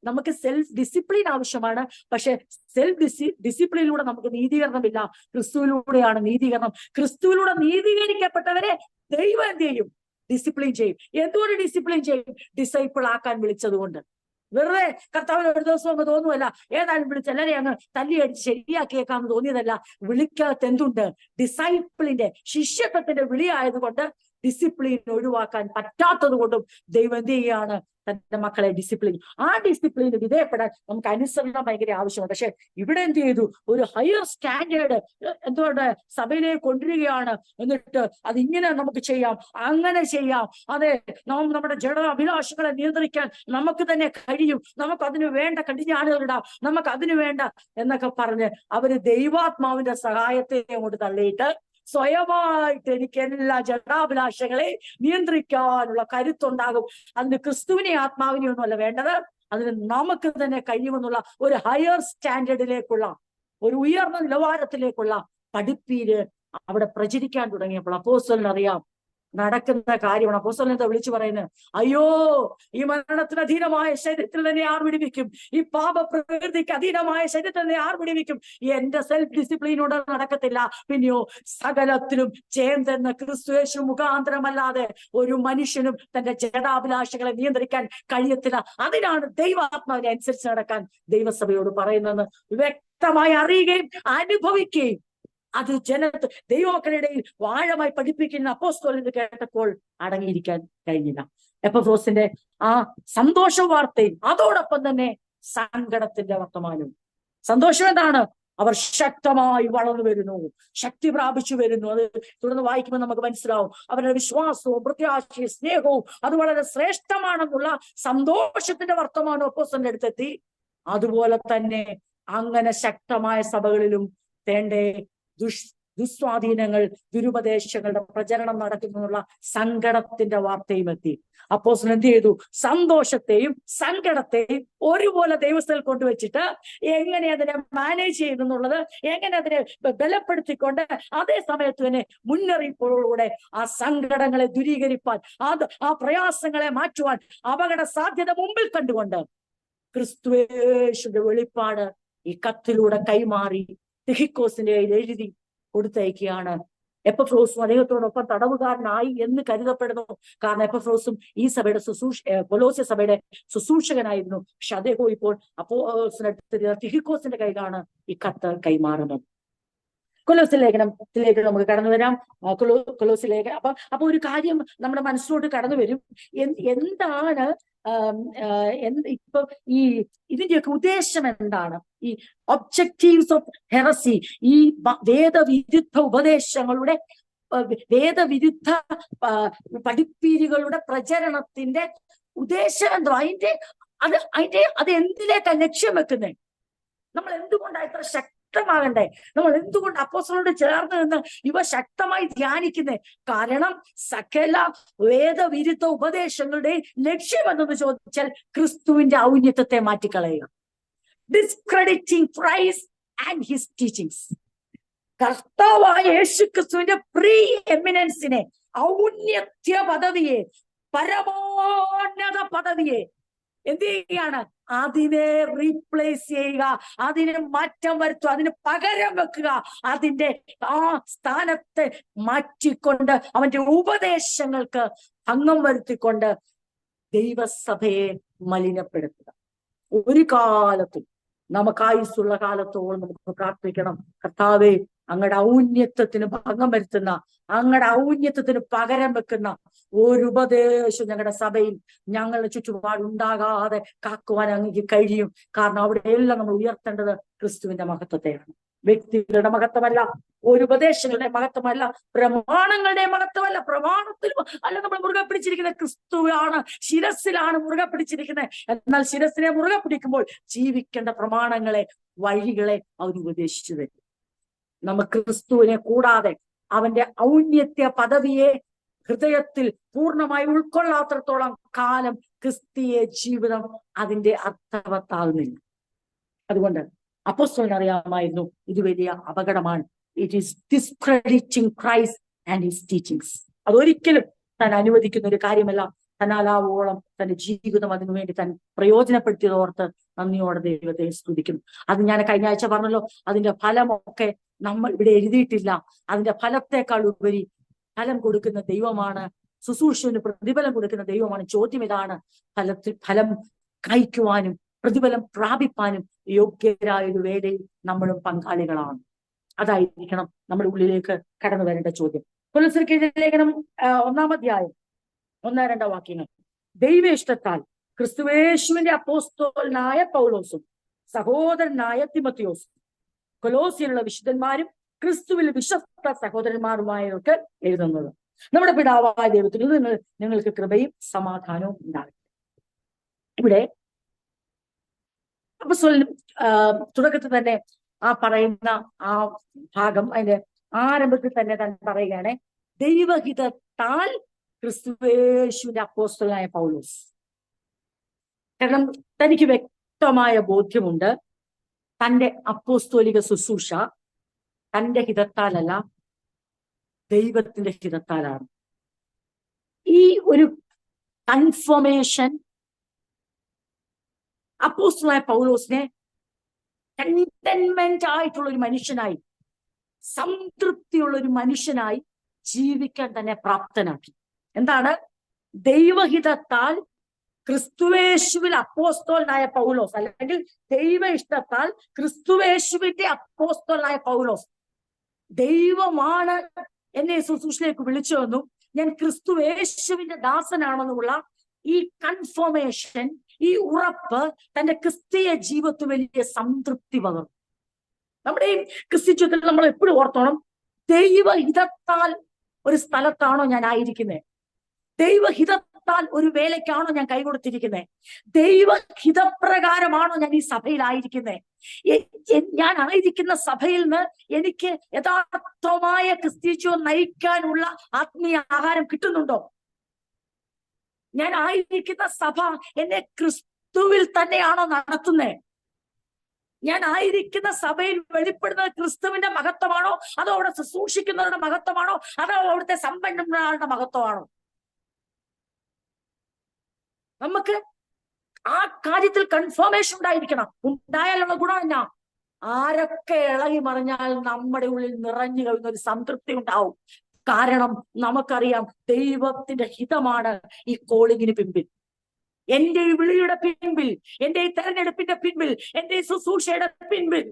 നമുക്ക് സെൽഫ് ഡിസിപ്ലിൻ ആവശ്യമാണ്. പക്ഷെ സെൽഫ് ഡിസിപ്ലിനിലൂടെ നമുക്ക് നീതീകരണമില്ല. ക്രിസ്തുവിലൂടെയാണ് നീതീകരണം. ക്രിസ്തുവിലൂടെ നീതീകരിക്കപ്പെട്ടവരെ ദൈവം എന്ത് ചെയ്യും? ഡിസിപ്ലിൻ ചെയ്യും. എന്തുകൊണ്ട് ഡിസിപ്ലിൻ ചെയ്യും? ഡിസൈപ്പിൾ ആക്കാൻ വിളിച്ചതുകൊണ്ട്. വെറുതെ കർത്താവിന് ഒരു ദിവസം അങ്ങ് തോന്നുമല്ല, ഏതായാലും വിളിച്ച് എല്ലാവരെയും അങ്ങ് തല്ലിയടിച്ച് ശരിയാക്കിയേക്കാന്ന് തോന്നിയതല്ല. വിളിക്കകത്ത് എന്തുണ്ട്? ഡിസൈപ്പിളിന്റെ, ശിഷ്യത്വത്തിന്റെ വിളി ആയതുകൊണ്ട് ഡിസിപ്ലിൻ ഒഴിവാക്കാൻ പറ്റാത്തത് കൊണ്ടും ദൈവം എന്ത് ചെയ്യാണ്? തന്റെ മക്കളെ ഡിസിപ്ലിൻ, ആ ഡിസിപ്ലിന് വിധേയപ്പെടാൻ നമുക്ക് അനുസരണം ഭയങ്കര ആവശ്യമാണ്. പക്ഷെ ഇവിടെ എന്ത് ചെയ്തു? ഒരു ഹയർ സ്റ്റാൻഡേർഡ് എന്തുകൊണ്ട് സഭയിലേക്ക് കൊണ്ടുവരികയാണ്. എന്നിട്ട് അതിങ്ങനെ നമുക്ക് ചെയ്യാം, അങ്ങനെ ചെയ്യാം, നമ്മുടെ ജഡ അഭിലാഷങ്ങളെ നിയന്ത്രിക്കാൻ നമുക്ക് തന്നെ കഴിയും, നമുക്ക് അതിന് വേണ്ട കടിഞ്ഞാണുകളിടാം, നമുക്ക് അതിന് വേണ്ട എന്നൊക്കെ പറഞ്ഞ് അവര് ദൈവാത്മാവിന്റെ സഹായത്തെ അങ്ങോട്ട് തള്ളിയിട്ട് സ്വയമായിട്ട് എനിക്ക് എല്ലാ ജഡാഭിലാഷങ്ങളെ നിയന്ത്രിക്കാനുള്ള കരുത്തുണ്ടാകും. അതിന് ക്രിസ്തുവിനെ ആത്മാവിനെ ഒന്നുമല്ല വേണ്ടത്, അതിന് നമുക്ക് തന്നെ കഴിയുമെന്നുള്ള ഒരു ഹയർ സ്റ്റാൻഡേർഡിലേക്കുള്ള, ഒരു ഉയർന്ന നിലവാരത്തിലേക്കുള്ള പഠിപ്പീര് അവിടെ പ്രചരിക്കാൻ തുടങ്ങിയപ്പോൾ അപ്പോസ്തലന് അറിയാം നടക്കുന്ന കാര്യമാണ്. അപ്പോസ്തലൻ എന്താ വിളിച്ചു പറയുന്നത്? അയ്യോ, ഈ മരണത്തിന് അധീനമായ ശരീരത്തിൽ തന്നെ ആർ വിടിവിക്കും? ഈ പാപ പ്രകൃതിക്ക് അധീനമായ ശരീരത്തിൽ തന്നെ ആർ വിടിവിക്കും? എന്റെ സെൽഫ് ഡിസിപ്ലിനോട് നടക്കത്തില്ല. പിന്നെയോ സകലത്തിലും ജയം തന്ന ക്രിസ്തുയേശു മുഖാന്തരമല്ലാതെ ഒരു മനുഷ്യനും തന്റെ ജഡാഭിലാഷങ്ങളെ നിയന്ത്രിക്കാൻ കഴിയത്തില്ല. അതിനാണ് ദൈവാത്മാവിനെ അനുസരിച്ച് നടക്കാൻ ദൈവസഭയോട് പറയുന്നത്. വ്യക്തമായി അറിയുകയും അനുഭവിക്കുകയും അത് ദൈവമക്കളുടെ ആഴമായി പഠിപ്പിക്കുന്ന അപ്പോസ്തലൻ കേട്ടപ്പോൾ അടങ്ങിയിരിക്കാൻ കഴിഞ്ഞില്ല. എപ്പഫ്രോസിന്റെ ആ സന്തോഷ വാർത്തയും അതോടൊപ്പം തന്നെ സങ്കടത്തിന്റെ വർത്തമാനവും. സന്തോഷം എന്താണ്? അവർ ശക്തമായി വളർന്നു വരുന്നു, ശക്തി പ്രാപിച്ചു വരുന്നു. അത് തുടർന്ന് വായിക്കുമ്പോൾ നമുക്ക് മനസ്സിലാവും. അവരുടെ വിശ്വാസവും പ്രത്യാശയും സ്നേഹവും അത് വളരെ ശ്രേഷ്ഠമാണെന്നുള്ള സന്തോഷത്തിന്റെ വർത്തമാനം അപ്പോസ്തലന്റെ അടുത്തെത്തി. അതുപോലെ തന്നെ അങ്ങനെ ശക്തമായ സഭകളിലും തേണ്ടേ ദുസ്വാധീനങ്ങൾ, ദുരുപദേശങ്ങളുടെ പ്രചരണം നടക്കുന്നുള്ള സങ്കടത്തിന്റെ വാർത്തയും എത്തി. അപ്പോസ്തലൻ എന്ത് ചെയ്തു? സന്തോഷത്തെയും സങ്കടത്തെയും ഒരുപോലെ ദൈവസ്ഥയിൽ കൊണ്ടുവച്ചിട്ട് എങ്ങനെ അതിനെ മാനേജ് ചെയ്യുന്നുള്ളത്, എങ്ങനെ അതിനെ ബലപ്പെടുത്തിക്കൊണ്ട് അതേ സമയത്ത് തന്നെ മുന്നറിയിപ്പുകളോടെ ആ സങ്കടങ്ങളെ ദൂരീകരിപ്പാൻ, ആ പ്രയാസങ്ങളെ മാറ്റുവാൻ, അപകട സാധ്യത മുമ്പിൽ കണ്ടുകൊണ്ട് ക്രിസ്തുയേശുവിന്റെ വെളിപ്പാട് ഈ കത്തിലൂടെ കൈമാറി തിഹിക്കോസിന്റെ കയ്യിൽ എഴുതി കൊടുത്തയക്കുകയാണ്. എപ്പഫ്രോസും അദ്ദേഹത്തോടൊപ്പം തടവുകാരനായി എന്ന് കരുതപ്പെടുന്നു. കാരണം എപ്പഫ്രോസും ഈ സഭയുടെ കൊലോസ്യ സഭയുടെ ശുശ്രൂഷകനായിരുന്നു. പക്ഷെ അദ്ദേഹം ഇപ്പോൾ തിഹിക്കോസിന്റെ കയ്യിലാണ് ഈ കത്ത് കൈമാറുന്നത്. കൊലോസ്യ ലേഖനത്തിലേക്ക് നമുക്ക് കടന്നു വരാം. കൊലോസ്യ ലേഖനം അപ്പൊ ഒരു കാര്യം നമ്മുടെ മനസ്സിലോട്ട് കടന്നു വരും. എന്താണ് ഇപ്പൊ ഈ ഇതിന്റെയൊക്കെ ഉദ്ദേശം എന്താണ്? ഈ ഒബ്ജക്റ്റീവ്സ് ഓഫ് ഹെറസി, ഈ വേദവിരുദ്ധ ഉപദേശങ്ങളുടെ, വേദവിരുദ്ധ പഠിപ്പീരുകളുടെ പ്രചരണത്തിന്റെ ഉദ്ദേശം എന്തോ? അത് എന്തിലേക്കാ ലക്ഷ്യം വെക്കുന്നത്? നമ്മൾ എന്തുകൊണ്ടാണ് ഇത്ര ശക്തമാകണ്ടേ? നമ്മൾ എന്തുകൊണ്ട് അപ്പോസ്തലനോട് ചേർന്ന് നിന്ന് ഇവ ശക്തമായി ധ്യാനിക്കുന്നേ? കാരണം സകല വേദവിരുദ്ധ ഉപദേശങ്ങളുടെ ലക്ഷ്യം എന്തെന്ന് ചോദിച്ചാൽ ക്രിസ്തുവിന്റെ ഔന്നത്യത്തെ മാറ്റിക്കളയുക. ഡിസ്ക്രെഡിറ്റിംഗ് ക്രൈസ്റ്റ് ആൻഡ് ഹിസ് ടീച്ചിങ്സ്. കർത്താവായ യേശു ക്രിസ്തുവിന്റെ പ്രീ എമിനൻസിനെ, ഔന്നത്യ പദവിയെ, പരമോന്നത പദവിയെ എന്ത് ചെയ്യുകയാണ്? അതിനെ റീപ്ലേസ് ചെയ്യുക, അതിനെ മാറ്റം വരുത്തുക, അതിന് പകരം വെക്കുക. അതിന്റെ ആ സ്ഥാനത്തെ മാറ്റിക്കൊണ്ട് അവന്റെ ഉപദേശങ്ങൾക്ക് ഭംഗം വരുത്തിക്കൊണ്ട് ദൈവസഭയെ മലിനപ്പെടുത്തുക. ഒരു കാലത്തും നമുക്ക് ആയുസ്സുള്ള കാലത്തോളം നമുക്ക് പ്രാർത്ഥിക്കണം, കർത്താവേ, അങ്ങയുടെ ഔന്നത്യത്തിന് ഭംഗം വരുത്തുന്ന, അങ്ങയുടെ ഔന്നത്യത്തിന് പകരം വെക്കുന്ന ഒരു ഉപദേശം ഞങ്ങളുടെ സഭയിൽ ഞങ്ങളുടെ ചുറ്റുപാടുണ്ടാകാതെ കാക്കുവാൻ അങ്ങേക്ക് കഴിയും. കാരണം അവിടെയെല്ലാം നമ്മൾ ഉയർത്തേണ്ടത് ക്രിസ്തുവിന്റെ മഹത്വത്തെയാണ്. വ്യക്തികളുടെ മഹത്വമല്ല, ഒരു ഉപദേശങ്ങളുടെ മഹത്വമല്ല, പ്രമാണങ്ങളുടെ മഹത്വമല്ല. പ്രമാണത്തിലും അല്ല നമ്മൾ മുറുകെ പിടിച്ചിരിക്കുന്ന ക്രിസ്തുവാണ്, ശിരസിലാണ് മുറുകെ പിടിച്ചിരിക്കുന്നത്. എന്നാൽ ശിരസിനെ മുറുകെ പിടിക്കുമ്പോൾ ജീവിക്കേണ്ട പ്രമാണങ്ങളെ, വഴികളെ അവൻ ഉപദേശിച്ചു തരും. നമുക്ക് ക്രിസ്തുവിനെ കൂടാതെ അവന്റെ ഔന്നത്യ പദവിയെ ഹൃദയത്തിൽ പൂർണ്ണമായി ഉൾക്കൊള്ളാത്രത്തോളം കാലം ക്രിസ്തീയ ജീവിതം അതിന്റെ അർത്ഥവത്താകുന്നില്ല. അതുകൊണ്ട് അപ്പോസ്തലന് അറിയാമായിരുന്നു ഇത് വലിയ അപകടമാണ്. It is discrediting Christ and his teachings. അതൊരിക്കലും താൻ അനുവദിക്കുന്ന ഒരു കാര്യമല്ല. തന്നാലാവോളം തന്റെ ജീവിതം അതിനുവേണ്ടി താൻ പ്രയോജനപ്പെടുത്തിയതോർത്ത് നന്ദിയോടെ ദൈവത്തെ സ്തുതിക്കുന്നു. അത് ഞാൻ കഴിഞ്ഞ ആഴ്ച പറഞ്ഞല്ലോ, അതിന്റെ ഫലമൊക്കെ നമ്മൾ ഇവിടെ എഴുതിയിട്ടില്ല. അതിന്റെ ഫലത്തെക്കാൾ ഉപരി ഫലം കൊടുക്കുന്ന ദൈവമാണ്, ശുശ്രൂഷന് പ്രതിഫലം കൊടുക്കുന്ന ദൈവമാണ്. ചോദ്യം ഇതാണ്, ഫലം കഴിക്കുവാനും പ്രതിഫലം പ്രാപിപ്പാനും യോഗ്യരായ ഒരു വേലയിൽ നമ്മളും പങ്കാളികളാണ്. അതായിരിക്കണം നമ്മുടെ ഉള്ളിലേക്ക് കടന്നു വരേണ്ട ചോദ്യം. കൊലോസ്യർക്കെഴുതിയ ലേഖനം 1-ാം അധ്യായം 1-2 വാക്യങ്ങൾ. ദൈവ ഇഷ്ടത്താൽ ക്രിസ്തുയേശുവിന്റെ അപ്പോസ്തലനായ പൗലോസും സഹോദരനായ തിമോത്തിയോസും കൊലോസ്യയിലുള്ള വിശുദ്ധന്മാരും ക്രിസ്തുവിൽ വിശ്വസ്ത സഹോദരന്മാരുമായവർക്ക് എഴുതുന്നത്. നമ്മുടെ പിതാവായ ദൈവത്തിൽ നിങ്ങൾക്ക് കൃപയും സമാധാനവും ഉണ്ടാകട്ടെ. ഇവിടെ അപ്പോസ്തലൻ തുടക്കത്തിൽ തന്നെ ആ പറയുന്ന ആ ഭാഗം, അതിന്റെ ആരംഭത്തിൽ തന്നെ താൻ പറയുകയാണ്, ദൈവഹിതത്താൽ ക്രിസ്തുയേശുവിന്റെ അപ്പോസ്തലനായ പൗലോസ്. കാരണം തനിക്ക് വ്യക്തമായ ബോധ്യമുണ്ട്, തന്റെ അപ്പോസ്തോലിക ശുശ്രൂഷ തന്റെ ഹിതത്താലല്ല, ദൈവത്തിന്റെ ഹിതത്താലാണ്. ഈ ഒരു കൺഫർമേഷൻ അപ്പോസ്തലനായ പൗലോസിനെ കണ്ടന്റ്മെന്റ് ആയിട്ടുള്ള ഒരു മനുഷ്യനായി, സംതൃപ്തിയുള്ള ഒരു മനുഷ്യനായി ജീവിക്കാൻ തന്നെ പ്രാപ്തനാക്കി. എന്താണ്? ദൈവഹിതത്താൽ ക്രിസ്തുയേശുവിൽ അപ്പോസ്തലനായ പൗലോസ്, അല്ലെങ്കിൽ ദൈവ ഇഷ്ടത്താൽ ക്രിസ്തുയേശുവിന്റെ അപ്പോസ്തലനായ പൗലോസ്. ദൈവമാണ് എന്നെ ശുശ്രൂഷയിലേക്ക് വിളിച്ചുവെന്നും ഞാൻ ക്രിസ്തുയേശുവിന്റെ ദാസനാണെന്നുമുള്ള ഈ കൺഫർമേഷൻ ഈ ഉറപ്പ് തന്റെ ക്രിസ്തീയ ജീവിതത്തിൽ വലിയ സംതൃപ്തി പകർന്നു. നമ്മുടെ ഈ ക്രിസ്ത്യ ജീവിതത്തിൽ നമ്മൾ എപ്പോഴും ഓർത്തോണം, ദൈവഹിതത്താൽ ഒരു സ്ഥലത്താണോ ഞാൻ ആയിരിക്കുന്നത്? ദൈവഹിതത്താൽ ഒരു വേലയ്ക്കാണോ ഞാൻ കൈകൊടുത്തിരിക്കുന്നത്? ദൈവഹിതപ്രകാരമാണോ ഞാൻ ഈ സഭയിലായിരിക്കുന്നത്? ഞാൻ ആയിരിക്കുന്ന സഭയിൽ നിന്ന് എനിക്ക് യഥാർത്ഥമായ ക്രിസ്തീയ നയിക്കാനുള്ള ആത്മീയ ആഹാരം കിട്ടുന്നുണ്ടോ? ഞാൻ ആയിരിക്കുന്ന സഭ എന്നെ ക്രിസ്തുവിൽ തന്നെയാണോ നടത്തുന്നത്? ഞാൻ ആയിരിക്കുന്ന സഭയിൽ വെളിപ്പെടുന്നത് ക്രിസ്തുവിന്റെ മഹത്വമാണോ, അതോ അവിടെ ശുശ്രൂഷിക്കുന്നവരുടെ മഹത്വമാണോ, അതോ അവിടുത്തെ സമ്പന്നരുടെ മഹത്വമാണോ? നമുക്ക് ആ കാര്യത്തിൽ കൺഫർമേഷൻ ഉണ്ടായിരിക്കണം. ഉണ്ടായാലുള്ള ഗുണം എന്നാ? ആരൊക്കെ ഇളകി മറിഞ്ഞാൽ നമ്മുടെ ഉള്ളിൽ നിറഞ്ഞു കഴിയുന്ന ഒരു സംതൃപ്തി ഉണ്ടാവും. കാരണം നമുക്കറിയാം ദൈവത്തിന്റെ ഹിതമാണ് ഈ കോളിങ്ങിന് പിൻപിൽ, എന്റെ ഈ വിളിയുടെ പിൻപിൽ, എന്റെ ഈ തെരഞ്ഞെടുപ്പിന്റെ പിൻപിൽ, എന്റെ ഈ ശുശ്രൂഷയുടെ പിൻപിൽ.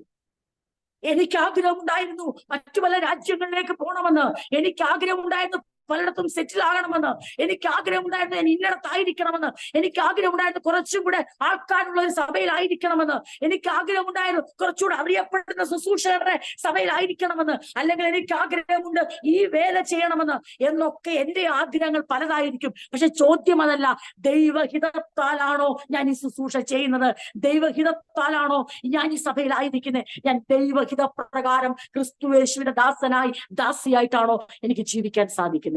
എനിക്ക് ആഗ്രഹം ഉണ്ടായിരുന്നു മറ്റു പല രാജ്യങ്ങളിലേക്ക് പോകണമെന്ന്. എനിക്ക് ആഗ്രഹം ഉണ്ടായിരുന്നു പലയിടത്തും സെറ്റിൽ ആകണമെന്ന്. എനിക്ക് ആഗ്രഹം ഉണ്ടായിരുന്നു ഞാൻ ഇന്നടത്തായിരിക്കണമെന്ന്. എനിക്ക് ആഗ്രഹം ഉണ്ടായിരുന്നു കുറച്ചും കൂടെ ആൾക്കാരുള്ള ഒരു സഭയിലായിരിക്കണമെന്ന്. എനിക്ക് ആഗ്രഹം ഉണ്ടായിരുന്നു കുറച്ചുകൂടെ അറിയപ്പെടുന്ന ശുശ്രൂഷകരുടെ സഭയിലായിരിക്കണമെന്ന്. അല്ലെങ്കിൽ എനിക്ക് ആഗ്രഹമുണ്ട് ഈ വേല ചെയ്യണമെന്ന് എന്നൊക്കെ എന്റെ ആഗ്രഹങ്ങൾ പലതായിരിക്കും. പക്ഷെ ചോദ്യം അതല്ല, ദൈവഹിതത്താലാണോ ഞാൻ ഈ ശുശ്രൂഷ ചെയ്യുന്നത്? ദൈവഹിതത്താലാണോ ഞാൻ ഈ സഭയിലായിരിക്കുന്നത്? ഞാൻ ദൈവഹിതപ്രകാരം ക്രിസ്തുയേശുവിന്റെ ദാസനായി ദാസിയായിട്ടാണോ എനിക്ക് ജീവിക്കാൻ സാധിക്കുന്നത്?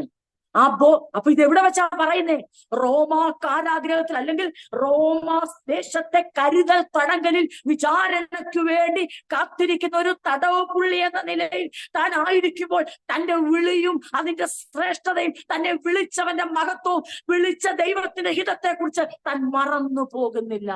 അപ്പൊ ഇത് എവിടെ വെച്ചാ പറയുന്നേ? റോമാ കാരാഗ്രഹത്തിൽ, അല്ലെങ്കിൽ റോമാ ദേശത്തെ കരുതൽ തടങ്കലിൽ വിചാരണയ്ക്കു വേണ്ടി കാത്തിരിക്കുന്ന ഒരു തടവ് പുള്ളി എന്ന നിലയിൽ താൻ ആയിരിക്കുമ്പോൾ തന്റെ വിളിയും അതിന്റെ ശ്രേഷ്ഠതയും തന്നെ വിളിച്ചവന്റെ മഹത്വവും വിളിച്ച ദൈവത്തിന്റെ ഹിതത്തെ കുറിച്ച് താൻ മറന്നു പോകുന്നില്ല.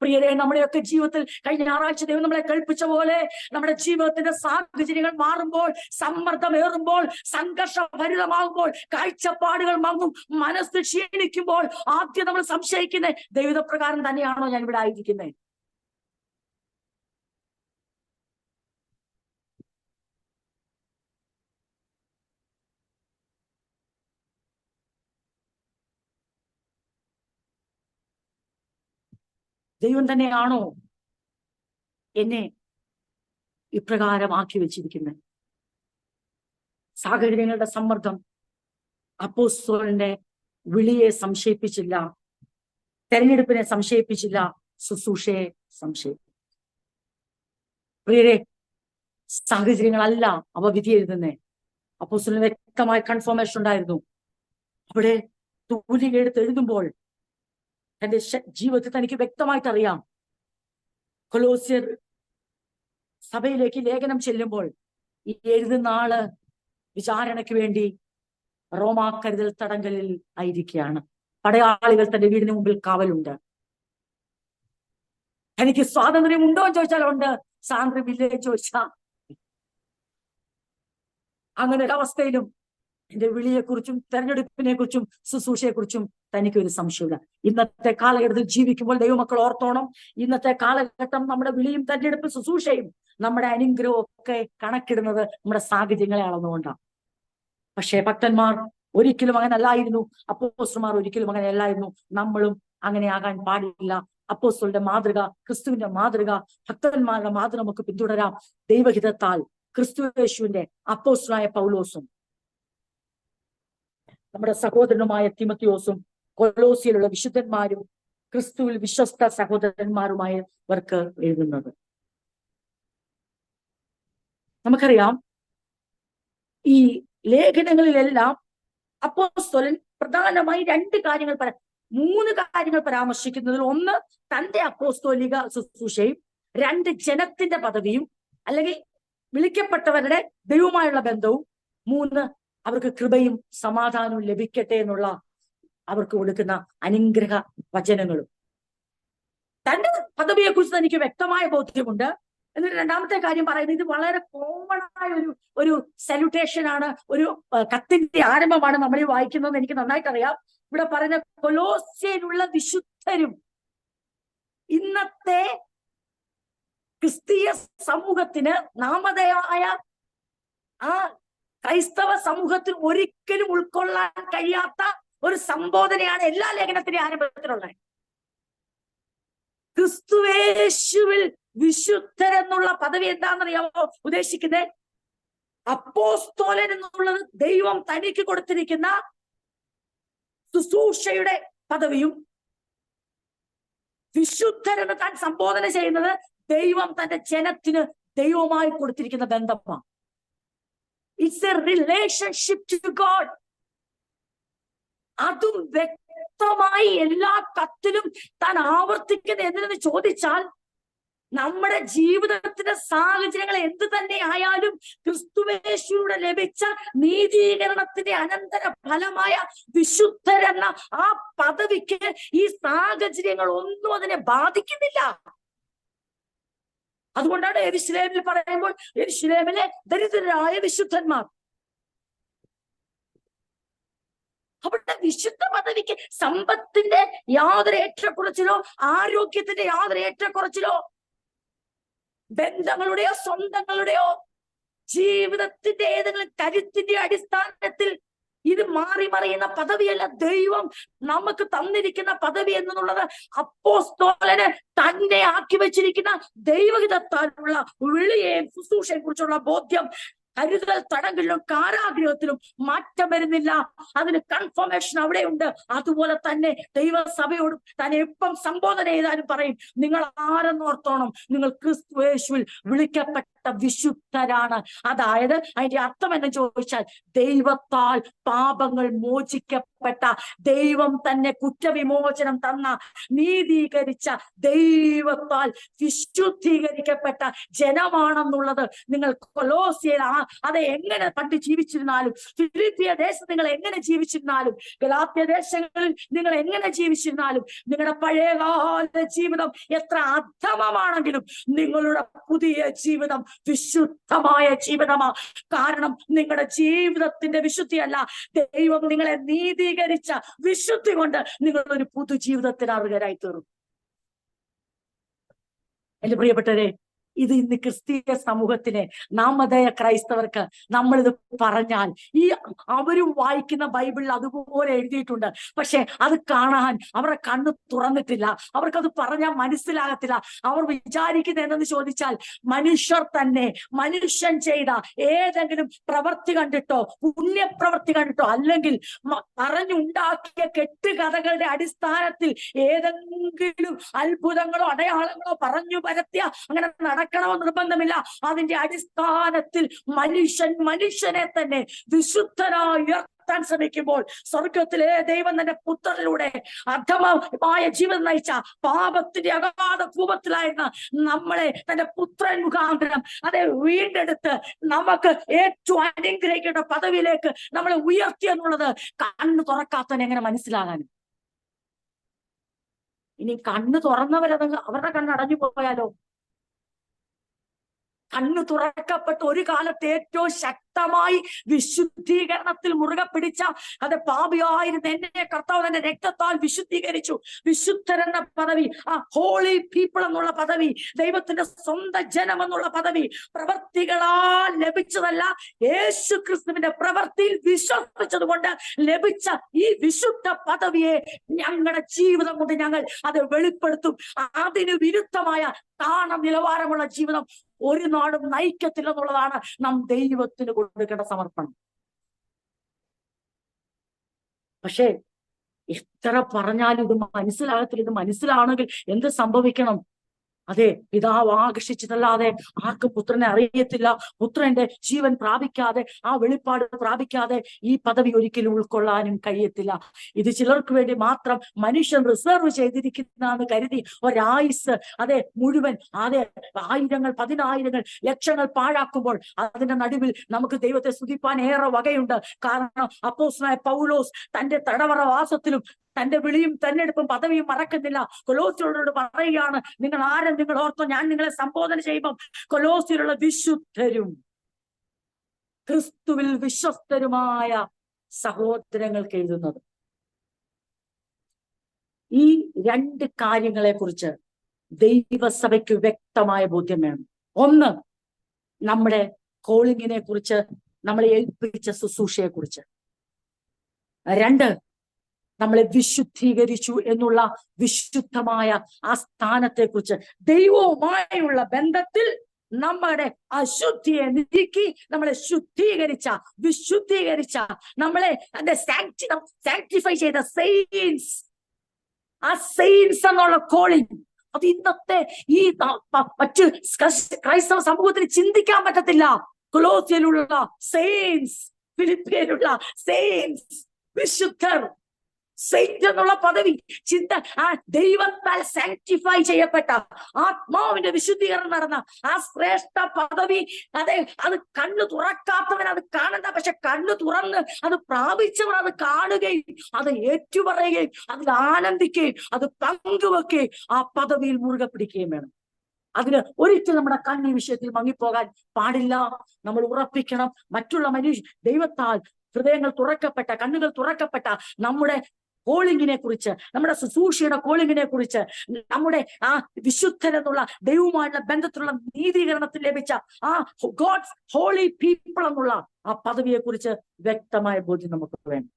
പ്രിയരെ, നമ്മുടെയൊക്കെ ജീവിതത്തിൽ കഴിഞ്ഞ ഞായറാഴ്ച ദൈവം നമ്മളെ കൽപ്പിച്ച പോലെ നമ്മുടെ ജീവിതത്തിന്റെ സാഹചര്യങ്ങൾ മാറുമ്പോൾ, സമ്മർദ്ദമേറുമ്പോൾ, സംഘർഷഭരിതമാകുമ്പോൾ, കാഴ്ചപ്പാടുകൾ മങ്ങും, മനസ്സ് ക്ഷീണിക്കുമ്പോൾ ആദ്യം നമ്മൾ സംശയിക്കുന്നത് ദൈവപ്രകാരം തന്നെയാണോ ഞാൻ ഇവിടെ ആയിരിക്കുന്നത്? ദൈവം തന്നെയാണോ എന്നെ ഇപ്രകാരം ആക്കി വെച്ചിരിക്കുന്നത്? സാഹചര്യങ്ങളുടെ സമ്മർദ്ദം അപ്പോസ്തലന്റെ വിളിയെ സംശയിപ്പിച്ചില്ല, തെരഞ്ഞെടുപ്പിനെ സംശയിപ്പിച്ചില്ല, ശുശ്രൂഷയെ സംശയിപ്പിച്ചു. പ്രിയരെ, സാഹചര്യങ്ങളല്ല അവ വിധി എഴുതുന്നേ. അപ്പോസ്തലന് വ്യക്തമായ കൺഫർമേഷൻ ഉണ്ടായിരുന്നു. അവിടെ തൂലിക എടുത്ത് എഴുതുമ്പോൾ തന്റെ ജീവിതത്തിൽ തനിക്ക് വ്യക്തമായിട്ട് അറിയാം, കൊലോസ്യർ സഭയിലേക്ക് ലേഖനം ചെല്ലുമ്പോൾ ഈ എഴുതുന്ന ആള് വിചാരണയ്ക്ക് വേണ്ടി റോമാ കരുതൽ തടങ്കലിൽ ആയിരിക്കുകയാണ്. പടയാളികൾ തന്റെ വീടിന് മുമ്പിൽ കാവലുണ്ട്. തനിക്ക് സ്വാതന്ത്ര്യം ഉണ്ടോ എന്ന് ചോദിച്ചാൽ ഉണ്ട്, സ്വാതന്ത്ര്യമില്ലേ ചോദിച്ചാ. അങ്ങനെ ഒരു അവസ്ഥയിലും എന്റെ വിളിയെക്കുറിച്ചും തെരഞ്ഞെടുപ്പിനെ കുറിച്ചും ശുശ്രൂഷയെക്കുറിച്ചും തനിക്കൊരു സംശയമില്ല. ഇന്നത്തെ കാലഘട്ടത്തിൽ ജീവിക്കുമ്പോൾ ദൈവമക്കൾ ഓർത്തോണം, ഇന്നത്തെ കാലഘട്ടം നമ്മുടെ വിളിയും തെരഞ്ഞെടുപ്പും ശുശ്രൂഷയും നമ്മുടെ അനുഗ്രഹവും ഒക്കെ കണക്കിടുന്നത് നമ്മുടെ സാഹചര്യങ്ങളെ അളന്നുകൊണ്ടാണ്. പക്ഷേ ഭക്തന്മാർ ഒരിക്കലും അങ്ങനെ അല്ലായിരുന്നു. അപ്പോസ്തലന്മാർ ഒരിക്കലും അങ്ങനെ അല്ലായിരുന്നു. നമ്മളും അങ്ങനെ ആകാൻ പാടില്ല. അപ്പോസ്തലന്റെ മാതൃക, ക്രിസ്തുവിന്റെ മാതൃക, ഭക്തന്മാരുടെ മാതൃക നമുക്ക് പിന്തുടരാം. ദൈവഹിതത്താൽ ക്രിസ്തുയേശുവിന്റെ അപ്പോസ്തലനായ പൗലോസും നമ്മുടെ സഹോദരനുമായ തിമത്തിയോസും കൊലോസ്യയിലുള്ള വിശുദ്ധന്മാരും ക്രിസ്തുവിൽ വിശ്വസ്ത സഹോദരന്മാരുമായവർക്ക് എഴുതുന്നത്. നമുക്കറിയാം, ഈ ലേഖനങ്ങളിലെല്ലാം അപ്പോസ്തലൻ പ്രധാനമായി മൂന്ന് കാര്യങ്ങൾ പരാമർശിക്കുന്നതിൽ ഒന്ന് തന്റെ അപ്പോസ്തോലിക ശുശ്രൂഷയും, രണ്ട് ജനത്തിന്റെ പദവിയും അല്ലെങ്കിൽ വിളിക്കപ്പെട്ടവരുടെ ദൈവവുമായുള്ള ബന്ധവും, മൂന്ന് അവർക്ക് കൃപയും സമാധാനവും ലഭിക്കട്ടെ എന്നുള്ള അവർക്ക് കൊടുക്കുന്ന അനുഗ്രഹ വചനങ്ങളും. തന്റെ പദവിയെ കുറിച്ച് തനിക്ക് വ്യക്തമായ ബോധ്യമുണ്ട്. എന്നിട്ട് രണ്ടാമത്തെ കാര്യം പറയുന്നത്, ഇത് വളരെ കോമൺ ആയ ഒരു സല്യൂട്ടേഷൻ ആണ്, ഒരു കത്തിന്റെ ആരംഭമാണ് നമ്മൾ ഈ വായിക്കുന്നതെന്ന് എനിക്ക് നന്നായിട്ട് അറിയാം. ഇവിടെ പറയുന്ന കൊലോസ്യയിലുള്ള വിശുദ്ധരും ഇന്നത്തെ ക്രിസ്തീയ സമൂഹത്തിന്, നാമധേയമായ ആ ക്രൈസ്തവ സമൂഹത്തിന് ഒരിക്കലും ഉൾക്കൊള്ളാൻ കഴിയാത്ത ഒരു സംബോധനയാണ് എല്ലാ ലേഖനത്തിന്റെ ആരംഭത്തിലുള്ളത്. ക്രിസ്തുവേശുവിൽ വിശുദ്ധരെന്നുള്ള പദവി എന്താണെന്നറിയാമോ ഉദ്ദേശിക്കുന്നത്? അപ്പോസ്തോലൻ എന്നുള്ളത് ദൈവം തനിക്ക് കൊടുത്തിരിക്കുന്ന ശുശ്രൂഷയുടെ പദവിയും, വിശുദ്ധരെന്ന് താൻ സംബോധന ചെയ്യുന്നത് ദൈവം തന്റെ ജനത്തിന് ദൈവവുമായി കൊടുത്തിരിക്കുന്ന ബന്ധമാണ്. It's a relationship to God. അതും വ്യക്തമായി എല്ലാ കത്തിലും താൻ ആവർത്തിക്കുന്ന എന്തിനെന്ന് ചോദിച്ചാൽ, നമ്മുടെ ജീവിതത്തിന്റെ സാഹചര്യങ്ങൾ എന്ത് തന്നെ ആയാലും ക്രിസ്തുവേശുവിലൂടെ ലഭിച്ച നീതീകരണത്തിന്റെ അനന്തര ഫലമായ വിശുദ്ധരെന്ന ആ പദവിക്ക് ഈ സാഹചര്യങ്ങൾ ഒന്നും അതിനെ ബാധിക്കുന്നില്ല. അതുകൊണ്ടാണ് യെരൂശലേമിൽ പറയുമ്പോൾ യെരൂശലേമിലെ ദരിദ്രരായ വിശുദ്ധന്മാർ. അവരുടെ വിശുദ്ധ പദവിക്ക് സമ്പത്തിന്റെ യാതൊരു ഏറ്റക്കുറച്ചിലോ ആരോഗ്യത്തിന്റെ യാതൊരു ഏറ്റക്കുറച്ചിലോ ബന്ധങ്ങളുടെയോ സ്വന്തങ്ങളുടെയോ ജീവിതത്തിന്റെ ഏതെങ്കിലും കരുത്തിന്റെ അടിസ്ഥാനത്തിൽ ഇത് മാറി മറിയുന്ന പദവിയല്ല. ദൈവം നമുക്ക് തന്നിരിക്കുന്ന പദവി എന്നുള്ളത് അപ്പോസ്തലന് തന്നെ ആക്കി വെച്ചിരിക്കുന്ന ദൈവഹിതത്താലുള്ള വിളിയെയും ശുശ്രൂഷയെ കുറിച്ചുള്ള ബോധ്യം കരുതൽ തടങ്കലിലും കാരാഗ്രഹത്തിലും മാറ്റം വരുന്നില്ല. അതിന് കൺഫർമേഷൻ അവിടെയുണ്ട്. അതുപോലെ തന്നെ ദൈവസഭയോടും തന്നെ എപ്പം സംബോധന ചെയ്താലും പറയും, നിങ്ങൾ ആരെന്നോർത്തോണം, നിങ്ങൾ ക്രിസ്തുയേശുവിൽ വിളിക്കപ്പെട്ട വിശുദ്ധരാണ്. അതായത് അതിന്റെ അർത്ഥം എന്ന് ചോദിച്ചാൽ, ദൈവത്താൽ പാപങ്ങൾ മോചിക്കപ്പെട്ട, ദൈവം തന്നെ കുറ്റവിമോചനം തന്ന, നീതീകരിച്ച, ദൈവത്താൽ വിശുദ്ധീകരിക്കപ്പെട്ട ജനമാണെന്നുള്ളത് നിങ്ങൾ കൊലോസ്യയിൽ അത് എങ്ങനെ പണ്ട് ജീവിച്ചിരുന്നാലും, ഫിലിപ്പിയ ദേശത്ത് നിങ്ങൾ എങ്ങനെ ജീവിച്ചിരുന്നാലും, ഗലാത്യ ദേശങ്ങളിൽ നിങ്ങൾ എങ്ങനെ ജീവിച്ചിരുന്നാലും, നിങ്ങളുടെ പഴയകാല ജീവിതം എത്ര അധമമാണെങ്കിലും നിങ്ങളുടെ പുതിയ ജീവിതം വിശുദ്ധമായ ജീവിതമാ. കാരണം നിങ്ങളുടെ ജീവിതത്തിന്റെ വിശുദ്ധിയല്ല, ദൈവം നിങ്ങളെ നീതീകരിച്ച വിശുദ്ധി കൊണ്ട് നിങ്ങൾ ഒരു പുതുജീവിതത്തിന് അർഹരായി തീർന്നു. എന്റെ പ്രിയപ്പെട്ടവരെ, ഇത് ഇന്ന് ക്രിസ്തീയ സമൂഹത്തിന്, നാമധേയ ക്രൈസ്തവർക്ക് നമ്മളിത് പറഞ്ഞാൽ, ഈ അവരും വായിക്കുന്ന ബൈബിളിൽ അതുപോലെ എഴുതിയിട്ടുണ്ട്. പക്ഷെ അത് കാണാൻ അവരുടെ കണ്ണ് തുറന്നിട്ടില്ല. അവർക്കത് പറഞ്ഞാൽ മനസ്സിലാകത്തില്ല. അവർ വിചാരിക്കുന്നത് എന്തെന്ന് ചോദിച്ചാൽ, മനുഷ്യർ തന്നെ മനുഷ്യൻ ചെയ്ത ഏതെങ്കിലും പ്രവൃത്തി കണ്ടിട്ടോ പുണ്യപ്രവൃത്തി കണ്ടിട്ടോ അല്ലെങ്കിൽ പറഞ്ഞുണ്ടാക്കിയ കെട്ടുകഥകളുടെ അടിസ്ഥാനത്തിൽ ഏതെങ്കിലും അത്ഭുതങ്ങളോ അടയാളങ്ങളോ പറഞ്ഞു പരത്തിയ അങ്ങനെ നടക്കണമെന്ന് നിർബന്ധമില്ല. അതിന്റെ അടിസ്ഥാനത്തിൽ മനുഷ്യനെ തന്നെ വിശുദ്ധനായി ഉയർത്താൻ ശ്രമിക്കുമ്പോൾ, സ്വർഗത്തിലെ ദൈവം തന്റെ പുത്രനിലൂടെ അധമമായ ജീവിതം നയിച്ച പാപത്തിന്റെ അഗാധ കൂപത്തിലായിരുന്ന നമ്മളെ തന്റെ പുത്രൻ മുഖാന്തരം അതെ വീണ്ടെടുത്ത് നമുക്ക് ഏറ്റവും അനുഗ്രഹിക്കേണ്ട പദവിയിലേക്ക് നമ്മളെ ഉയർത്തി എന്നുള്ളത് കണ്ണ് തുറക്കാത്തവൻ എങ്ങനെ മനസ്സിലാകാനും? ഇനി കണ്ണ് തുറന്നവരത് അവരുടെ കണ്ണ് അടഞ്ഞു പോയാലോ? കണ്ണു തുറക്കപ്പെട്ട് ഒരു കാലത്ത് ഏറ്റവും ശക്തമായി വിശുദ്ധീകരണത്തിൽ മുറുകെ പിടിച്ച അത് പാപിയായിരുന്ന എന്നെ കർത്താവ് തന്റെ രക്തത്താൽ വിശുദ്ധീകരിച്ചു. വിശുദ്ധരെന്ന പദവി, ആ ഹോളി പീപ്പിൾ എന്നുള്ള പദവി, ദൈവത്തിന്റെ സ്വന്തം ജനം എന്നുള്ള പദവി പ്രവർത്തികളാൽ ലഭിച്ചതല്ല, യേശു ക്രിസ്തുവിന്റെ പ്രവൃത്തിയിൽ വിശ്വസിച്ചത് കൊണ്ട് ലഭിച്ച ഈ വിശുദ്ധ പദവിയെ ഞങ്ങളുടെ ജീവിതം കൊണ്ട് ഞങ്ങൾ അത് വെളിപ്പെടുത്തും. അതിന് വിരുദ്ധമായ താണ നിലവാരമുള്ള ജീവിതം ഒരു നാടും നയിക്കത്തില്ലെന്നുള്ളതാണ് നാം ദൈവത്തിന് കൊടുക്കേണ്ട സമർപ്പണം. പക്ഷേ എത്ര പറഞ്ഞാലും ഇത് മനസ്സിലാകത്തില്ല. ഇത് മനസ്സിലാണെങ്കിൽ എന്ത് സംഭവിക്കണം? അതെ, പിതാവ് ആകർഷിച്ചതല്ലാതെ ആർക്കും പുത്രനെ അറിയത്തില്ല. പുത്രന്റെ ജീവൻ പ്രാപിക്കാതെ, ആ വെളിപ്പാട് പ്രാപിക്കാതെ ഈ പദവി ഒരിക്കലും ഉൾക്കൊള്ളാനും കഴിയത്തില്ല. ഇത് ചിലർക്ക് വേണ്ടി മാത്രം മനുഷ്യൻ റിസർവ് ചെയ്തിരിക്കുന്നതെന്ന് കരുതി ഒരായുസ് അതെ മുഴുവൻ അതെ ആയിരങ്ങൾ പതിനായിരങ്ങൾ ലക്ഷങ്ങൾ പാഴാക്കുമ്പോൾ അതിന്റെ നടുവിൽ നമുക്ക് ദൈവത്തെ സ്തുതിപ്പാൻ ഏറെ വകയുണ്ട്. കാരണം അപ്പോസ്തലനായ പൗലോസ് തന്റെ തടവറവാസത്തിലും തന്റെ വിളിയും തെരഞ്ഞെടുപ്പും പദവിയും മറക്കുന്നില്ല. കൊലോസ്യരോട് പറയുകയാണ്, നിങ്ങൾ ആരും നിങ്ങൾ ഓർത്തോ, ഞാൻ നിങ്ങളെ സംബോധന ചെയ്യുമ്പം കൊലോസ്യരുള്ള വിശുദ്ധരും ക്രിസ്തുവിൽ വിശ്വസ്തരുമായ സഹോദരങ്ങൾക്ക് എഴുതുന്നത്. ഈ രണ്ട് കാര്യങ്ങളെ കുറിച്ച് ദൈവസഭയ്ക്ക് വ്യക്തമായ ബോധ്യം വേണം. ഒന്ന്, നമ്മുടെ കോളിങ്ങിനെ കുറിച്ച്, നമ്മളെ ഏൽപ്പിച്ച ശുശ്രൂഷയെ കുറിച്ച്. രണ്ട്, നമ്മളെ വിശുദ്ധീകരിച്ചു എന്നുള്ള വിശുദ്ധമായ ആ സ്ഥാനത്തെക്കുറിച്ച്, ദൈവവുമായുള്ള ബന്ധത്തിൽ നമ്മുടെ അശുദ്ധിയെ നീക്കി നമ്മളെ ശുദ്ധീകരിച്ച, വിശുദ്ധീകരിച്ച, നമ്മളെ സാങ്ക്ടിഫൈ ചെയ്ത സെയിൻസ്, ആ സെയിൻസ് എന്നുള്ള കോളിംഗ്, അത് ഇന്നത്തെ ഈ മറ്റ് ക്രൈസ്തവ സമൂഹത്തിന് ചിന്തിക്കാൻ പറ്റത്തില്ല. കൊലോസ്യയിലുള്ള സെയിൻസ്, ഫിലിപ്പിയയിലുള്ള സെയിൻസ്, വിശുദ്ധർ, സെയിന്റ് എന്നുള്ള പദവി, ചിന്ത, ആ ദൈവത്താൽ സാങ്ക്ടിഫൈ ചെയ്യപ്പെട്ട, ആത്മാവിന്റെ വിശുദ്ധീകരണം നടന്ന ആ ശ്രേഷ്ഠ പദവി, അതെ, അത് കണ്ണു തുറക്കാത്തവൻ അത് കാണണ്ട, പക്ഷെ കണ്ണു തുറന്ന് അത് പ്രാപിച്ചവർ അത് കാണുകയും അത് ഏറ്റുപറയുകയും അതിൽ ആനന്ദിക്കുകയും അത് പങ്കുവെക്കുകയും ആ പദവിയിൽ മുറുകെ പിടിക്കുകയും വേണം. അതിന് ഒരിക്കലും നമ്മുടെ കണ്ണി വിഷയത്തിൽ മങ്ങിപ്പോകാൻ പാടില്ല. നമ്മൾ ഉറപ്പിക്കണം, മറ്റുള്ള ദൈവത്താൽ ഹൃദയങ്ങൾ തുറക്കപ്പെട്ട, കണ്ണുകൾ തുറക്കപ്പെട്ട നമ്മുടെ കോളിങ്ങിനെ കുറിച്ച്, നമ്മുടെ ശുശ്രൂഷയുടെ കോളിങ്ങിനെ കുറിച്ച്, നമ്മുടെ ആ വിശുദ്ധരെന്നുള്ള ദൈവവുമായുള്ള ബന്ധത്തിലുള്ള നീതീകരണത്തിൽ ലഭിച്ച ആ ഗോഡ്സ് ഹോളി പീപ്പിൾ എന്നുള്ള ആ പദവിയെ കുറിച്ച് വ്യക്തമായ ബോധ്യം നമുക്ക് വേണം.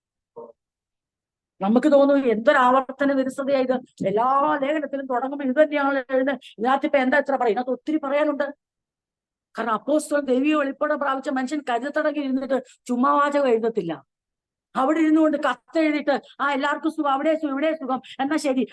നമുക്ക് തോന്നുന്നു എന്തൊരാവർത്തന വിരസതയാ ഇത്, എല്ലാ ലേഖനത്തിലും തുടങ്ങുമ്പോൾ ഇത് തന്നെയാണ് എഴുതുന്നത്, ഇതിനകത്തിപ്പോ എന്താ എത്ര പറയും, ഇതിനകത്ത് ഒത്തിരി പറയാനുണ്ട്. കാരണം അപ്പോസ്തലൻ ദൈവീയ വെളിപ്പാട് പ്രാപിച്ച മനുഷ്യൻ കരുത്തടങ്ങി ഇരുന്നിട്ട് ചുമ്മാ വാചകം എഴുതത്തില്ല. അവിടെ ഇരുന്നുകൊണ്ട് കത്തെഴുതിയിട്ട് ആ എല്ലാവർക്കും സുഖം, അവിടെ സുഖം, ഇവിടെ സുഖം, എന്നാ ശരി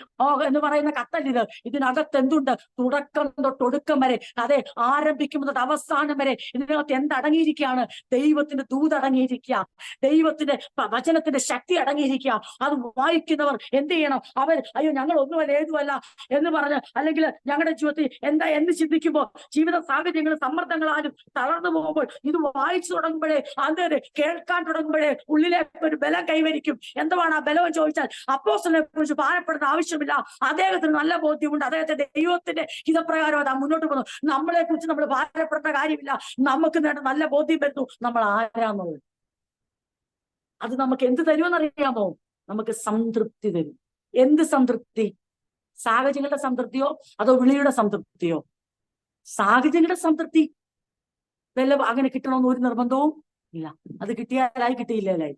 എന്ന് പറയുന്ന കത്തല്ലിത്. ഇതിനകത്ത് എന്തുണ്ട്? തുടക്കം തൊട്ട് ഒടുക്കം വരെ, അതെ, ആരംഭിക്കുമ്പോൾ തൊട്ട് അവസാനം വരെ ഇതിനകത്ത് എന്തടങ്ങിയിരിക്കുകയാണ്? ദൈവത്തിന്റെ ദൂതടങ്ങിയിരിക്കുക, ദൈവത്തിന്റെ വചനത്തിന്റെ ശക്തി അടങ്ങിയിരിക്കുക. അത് വായിക്കുന്നവർ എന്ത് ചെയ്യണം? അവർ അയ്യോ ഞങ്ങൾ ഒന്നുമല്ല എഴുതുമല്ല എന്ന് പറഞ്ഞ്, അല്ലെങ്കിൽ ഞങ്ങളുടെ ജീവിതത്തിൽ എന്ന് ചിന്തിക്കുമ്പോൾ, ജീവിത സാഹചര്യങ്ങളും സമ്മർദ്ദങ്ങളാലും തളർന്നു പോകുമ്പോൾ ഇത് വായിച്ചു തുടങ്ങുമ്പോഴേ, അതെ, കേൾക്കാൻ തുടങ്ങുമ്പോഴേ ഉള്ളിലേക്ക് ഒരു ബലം കൈവരിക്കും. എന്താണ് ആ ബലം ചോദിച്ചാൽ, അപ്പോസ്തലനെ കുറിച്ച് ഭാരപ്പെടേണ്ട ആവശ്യമില്ല. അദ്ദേഹത്തിന് നല്ല ബോധ്യമുണ്ട്, അദ്ദേഹത്തിന്റെ ദൈവത്തിന്റെ ഹിതപ്രകാരം അതാ മുന്നോട്ട് പോകുന്നു. നമ്മളെ കുറിച്ച് നമ്മൾ ഭാരപ്പെടേണ്ട കാര്യമില്ല. നമുക്ക് നേട്ടം നല്ല ബോധ്യം വരുന്നു നമ്മൾ ആരാന്നുള്ളത്. അത് നമുക്ക് എന്ത് തരുമെന്നറിയാമോ? നമുക്ക് സംതൃപ്തി തരും. എന്ത് സംതൃപ്തി? സാഹചര്യങ്ങളുടെ സംതൃപ്തിയോ അതോ വിളിയുടെ സംതൃപ്തിയോ? സാഹചര്യങ്ങളുടെ സംതൃപ്തി വല്ല അങ്ങനെ കിട്ടണമെന്ന് ഒരു നിർബന്ധവും ഇല്ല. അത് കിട്ടിയാലായി, കിട്ടിയില്ലാലായി.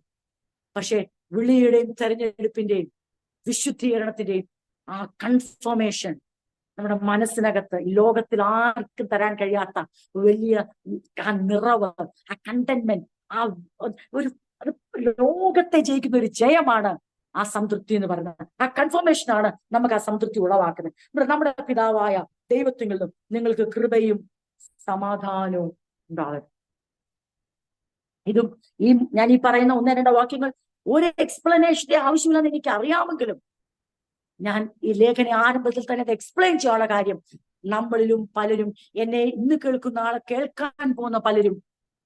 പക്ഷെ വിളിയുടെയും തെരഞ്ഞെടുപ്പിന്റെയും വിശുദ്ധീകരണത്തിന്റെയും ആ കൺഫർമേഷൻ നമ്മുടെ മനസ്സിനകത്ത് ഈ ലോകത്തിൽ ആർക്കും തരാൻ കഴിയാത്ത വലിയ ആ നിറവ്, ആ കണ്ടന്റ്മെന്റ്, ആ ഒരു ലോകത്തെ ജയിക്കുന്ന ഒരു ജയമാണ് ആ സംതൃപ്തി എന്ന് പറയുന്നത്. ആ കൺഫർമേഷനാണ് നമുക്ക് ആ സംതൃപ്തി ഉളവാക്കുന്നത്. നമ്മുടെ പിതാവായ ദൈവത്തിൽ നിന്നും നിങ്ങൾക്ക് കൃപയും സമാധാനവും ഉണ്ടാകട്ടെ. ഇതും ഞാൻ ഈ പറയുന്ന 1-2 വാക്യങ്ങൾ ഒരു എക്സ്പ്ലനേഷന്റെ ആവശ്യമില്ലെന്ന് എനിക്ക് അറിയാമെങ്കിലും ഞാൻ ഈ ലേഖന ആരംഭത്തിൽ തന്നെ അത് എക്സ്പ്ലെയിൻ ചെയ്യാനുള്ള കാര്യം, നമ്മളിലും പലരും, എന്നെ ഇന്ന് കേൾക്കുന്ന ആളെ കേൾക്കാൻ പോകുന്ന പലരും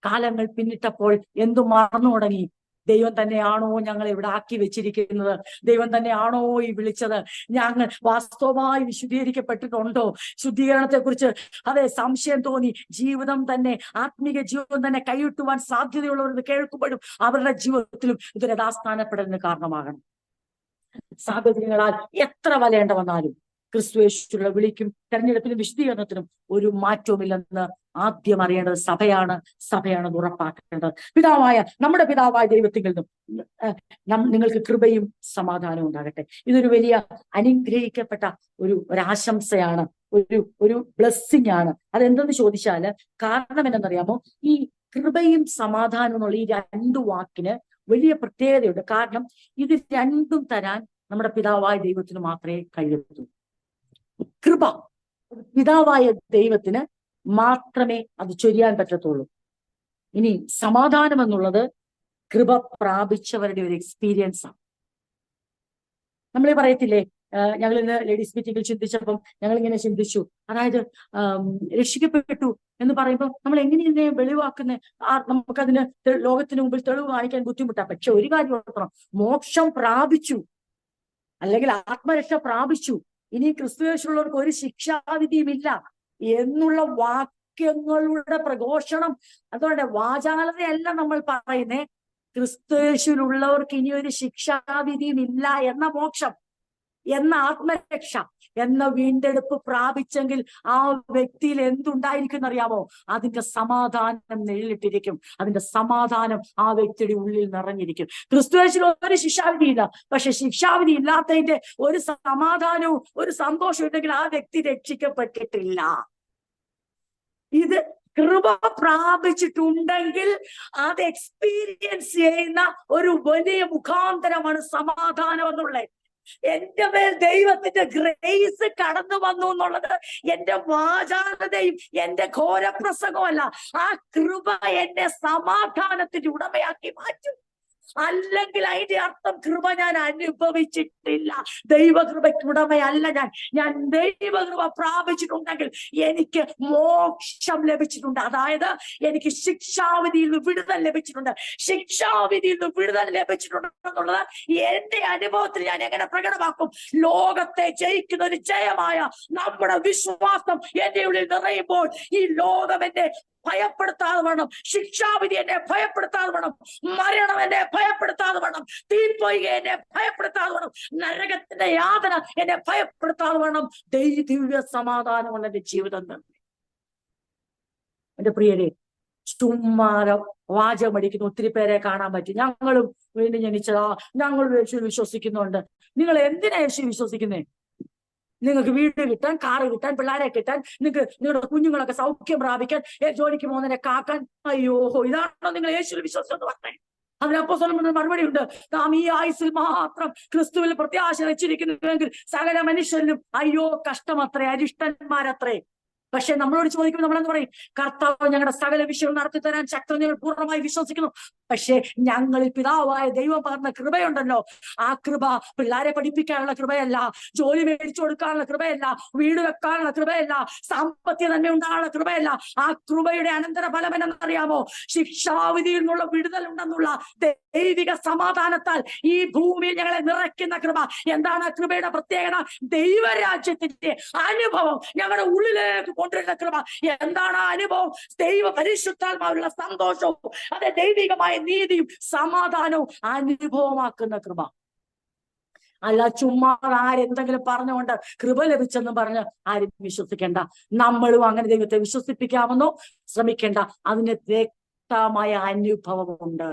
കാലങ്ങൾ പിന്നിട്ടപ്പോൾ എന്തു മറന്നു തുടങ്ങി. ദൈവം തന്നെയാണോ ഞങ്ങളെ ഇവിടെ ആക്കി വെച്ചിരിക്കുന്നത്? ദൈവം തന്നെയാണോ ഈ വിളിച്ചത്? ഞങ്ങൾ വാസ്തവമായി വിശുദ്ധീകരിക്കപ്പെട്ടിട്ടുണ്ടോ? ശുദ്ധീകരണത്തെ കുറിച്ച് അതെ സംശയം തോന്നി. ജീവിതം തന്നെ, ആത്മീക ജീവിതം തന്നെ കൈവിട്ടുവാൻ സാധ്യതയുള്ളവർ കേൾക്കുമ്പോഴും അവരുടെ ജീവിതത്തിലും ഇതൊരു യഥാസ്ഥാനപ്പെടലിന് കാരണമാകണം. സാഹചര്യങ്ങളാൽ എത്ര വലയേണ്ട വന്നാലും ക്രിസ്തുയേശുവിലുള്ള വിളിക്കും തെരഞ്ഞെടുപ്പിനും വിശുദ്ധീകരണത്തിനും ഒരു മാറ്റവുമില്ലെന്ന് ആദ്യം അറിയേണ്ടത് സഭയാണ് ഉറപ്പാക്കേണ്ടത്. നമ്മുടെ പിതാവായ ദൈവത്തിൽ നിന്നും നിങ്ങൾക്ക് കൃപയും സമാധാനവും ഉണ്ടാകട്ടെ. ഇതൊരു വലിയ അനുഗ്രഹിക്കപ്പെട്ട ഒരാശംസയാണ്, ഒരു ബ്ലെസ്സിങ് ആണ്. അതെന്തെന്ന് ചോദിച്ചാല്, കാരണം എന്തെന്നറിയാമോ? ഈ കൃപയും സമാധാനവും എന്നുള്ള ഈ 2 വാക്കിന് വലിയ പ്രത്യേകതയുണ്ട്. കാരണം ഇത് രണ്ടും തരാൻ നമ്മുടെ പിതാവായ ദൈവത്തിന് മാത്രമേ കഴിയൂ. കൃപ പിതാവായ ദൈവത്തിന് മാത്രമേ അത് ചൊരിയാൻ പറ്റത്തുള്ളൂ. ഇനി സമാധാനം എന്നുള്ളത് കൃപ പ്രാപിച്ചവരുടെ ഒരു എക്സ്പീരിയൻസ് ആണ്. നമ്മൾ പറയത്തില്ലേ, ഞങ്ങൾ ഇന്ന് ലേഡീസ് മീറ്റിംഗിൽ ചിന്തിച്ചപ്പം ഞങ്ങൾ ഇങ്ങനെ ചിന്തിച്ചു, അതായത് രക്ഷിക്കപ്പെട്ടു എന്ന് പറയുമ്പോൾ നമ്മൾ എങ്ങനെ ഇതിനെ വെളിവാക്കുന്ന, നമുക്കതിന് ലോകത്തിന് മുമ്പിൽ തെളിവ് കാണിക്കാൻ ബുദ്ധിമുട്ടാണ്. പക്ഷെ ഒരു കാര്യം ഓർക്കണം, മോക്ഷം പ്രാപിച്ചു അല്ലെങ്കിൽ ആത്മരക്ഷ പ്രാപിച്ചു, ഇനി ക്രിസ്തുയേശുള്ളവർക്ക് ഒരു ശിക്ഷാവിധിയുമില്ല എന്നുള്ള വാക്യങ്ങളുടെ പ്രഘോഷണം. അതുകൊണ്ട് വാചാലതയല്ല നമ്മൾ പറയുന്നേ, ക്രിസ്തുയേശുവിലുള്ളവർക്ക് ഇനി ഒരു ശിക്ഷാവിധിയും ഇല്ല എന്ന മോക്ഷം. എന്ന ആത്മരക്ഷ എന്ന വീണ്ടെടുപ്പ് പ്രാപിച്ചെങ്കിൽ ആ വ്യക്തിയിൽ എന്തുണ്ടായിരിക്കും അറിയാമോ? അതിന്റെ സമാധാനം നേരിട്ടിരിക്കും. അതിന്റെ സമാധാനം ആ വ്യക്തിയുടെ ഉള്ളിൽ നിറഞ്ഞിരിക്കും. ക്രിസ്തുയേശുവിൽ ഒരു ശിക്ഷാവിധിയില്ല. പക്ഷെ ശിക്ഷാവിധി ഇല്ലാത്തതിന്റെ ഒരു സമാധാനവും ഒരു സന്തോഷവും ഉണ്ടെങ്കിൽ ആ വ്യക്തി രക്ഷിക്കപ്പെട്ടിട്ടില്ല. ഇത് കൃപ പ്രാപിച്ചിട്ടുണ്ടെങ്കിൽ അത് എക്സ്പീരിയൻസ് ചെയ്യുന്ന ഒരു വലിയ മുഖാന്തരമാണ് സമാധാനം എന്നുള്ളത്. എന്റെ മേൽ ദൈവത്തിന്റെ ഗ്രേസ് കടന്നു വന്നു എന്നുള്ളത് എന്റെ വാചാലതയും എന്റെ ഘോരപ്രസംഗമല്ല. ആ കൃപ എന്നെ സമാധാനത്തിന്റെ ഉടമയാക്കി മാറ്റും. അല്ലെങ്കിൽ അതിന്റെ അർത്ഥം കൃപ ഞാൻ അനുഭവിച്ചിട്ടില്ല, ദൈവകൃപയ്ക്ക് ഉടമയല്ല ഞാൻ ദൈവകൃപ പ്രാപിച്ചിട്ടുണ്ടെങ്കിൽ എനിക്ക് മോക്ഷം ലഭിച്ചിട്ടുണ്ട്. അതായത് എനിക്ക് ശിക്ഷാവിധിയിൽ നിന്ന് വിടുതൽ ലഭിച്ചിട്ടുണ്ട്. ശിക്ഷാവിധിയിൽ നിന്ന് വിടുതൽ ലഭിച്ചിട്ടുണ്ട് എന്നുള്ളത് എന്റെ അനുഭവത്തിൽ ഞാൻ എങ്ങനെ പ്രകടമാക്കും? ലോകത്തെ ജയിക്കുന്ന ഒരു ജയമായ നമ്മുടെ വിശ്വാസം എന്റെ ഉള്ളിൽ നിറയുമ്പോൾ ഈ ലോകം എന്നെ ഭയപ്പെടുത്താതെ വേണം, ശിക്ഷാവിധി എന്നെ ഭയപ്പെടുത്താതെ വേണം, മരണം എന്നെ ഭയപ്പെടുത്താതെ വേണം, തീപ്പൊയ്ക എന്നെ ഭയപ്പെടുത്താതെ വേണം, നരകത്തിന്റെ യാതന എന്നെ ഭയപ്പെടുത്താതെ വേണം. ദിവ്യ സമാധാനമുള്ള എന്റെ ജീവിതം തന്നെ. എന്റെ പ്രിയരെ, ചുമ്മാതെ വാചകമടിക്കുന്ന ഒത്തിരി പേരെ കാണാൻ പറ്റും. ഞങ്ങളും വീണ്ടും ജനിച്ചതാ, ഞങ്ങൾ യേശുവിൽ വിശ്വസിക്കുന്നുണ്ട്. നിങ്ങൾ എന്തിനാ യേശു വിശ്വസിക്കുന്നേ? നിങ്ങൾക്ക് വീട് കിട്ടാൻ, കാറ് കിട്ടാൻ, പിള്ളേരെ കിട്ടാൻ, നിങ്ങളുടെ കുഞ്ഞുങ്ങളൊക്കെ സൗഖ്യം പ്രാപിക്കാൻ, ജോലിക്ക് പോകുന്നതിനെ കാക്കാൻ. അയ്യോ, ഇതാണോ നിങ്ങൾ യേശുവിൽ വിശ്വസിച്ചു എന്ന് പറഞ്ഞേ? അതിന് അപ്പോസ്തലൻ മറുപടി ഉണ്ട്. നാം ഈ ആയുസ്സിൽ മാത്രം ക്രിസ്തുവിൽ പ്രത്യാശ വെച്ചിരിക്കുന്നുവെങ്കിൽ സകല മനുഷ്യരിലും അയ്യോ കഷ്ടമത്രേ, അരിഷ്ടന്മാരത്രേ. പക്ഷെ നമ്മളോട് ചോദിക്കുമ്പോൾ നമ്മളെന്ന് പറയും, കർത്താവ് ഞങ്ങളുടെ സകല വിഷയവും നടത്തി തരാൻ ശക്തം, ഞങ്ങൾ പൂർണ്ണമായി വിശ്വസിക്കുന്നു. പക്ഷെ ഞങ്ങളിൽ പിതാവായ ദൈവം പറഞ്ഞ കൃപയുണ്ടല്ലോ, ആ കൃപ പിള്ളേരെ പഠിപ്പിക്കാനുള്ള കൃപയല്ല, ജോലി മേടിച്ചു കൊടുക്കാനുള്ള കൃപയല്ല, വീട് വെക്കാനുള്ള കൃപയല്ല, സാമ്പത്തിക നന്മ ഉണ്ടാകാനുള്ള കൃപയല്ല. ആ കൃപയുടെ അനന്തര ഫലം എന്നറിയാമോ? ശിക്ഷാവിധിയിൽ നിന്നുള്ള വിടുതൽ ഉണ്ടെന്നുള്ള ദൈവിക സമാധാനത്താൽ ഈ ഭൂമിയിൽ ഞങ്ങളെ നിറയ്ക്കുന്ന കൃപ. എന്താണ് ആ കൃപയുടെ പ്രത്യേകത? ദൈവരാജ്യത്തിന്റെ അനുഭവം ഞങ്ങളുടെ ഉള്ളിലേക്ക് കൊണ്ടുവരുന്ന കൃപ. എന്താണ് ആ അനുഭവം? ദൈവ പരിശുദ്ധാത്മാവിലുള്ള സന്തോഷവും അതെ ദൈവികമായ നീതിയും സമാധാനവും അനുഭവമാക്കുന്ന കൃപ. അല്ല ചുമ്മാ ആരെന്തെങ്കിലും പറഞ്ഞുകൊണ്ട് കൃപ ലഭിച്ചെന്ന് പറഞ്ഞ് ആരും വിശ്വസിക്കേണ്ട. നമ്മളും അങ്ങനെ ദൈവത്തെ വിശ്വസിപ്പിക്കാമെന്നോ ശ്രമിക്കേണ്ട. അതിന് വ്യക്തമായ അനുഭവമുണ്ട്.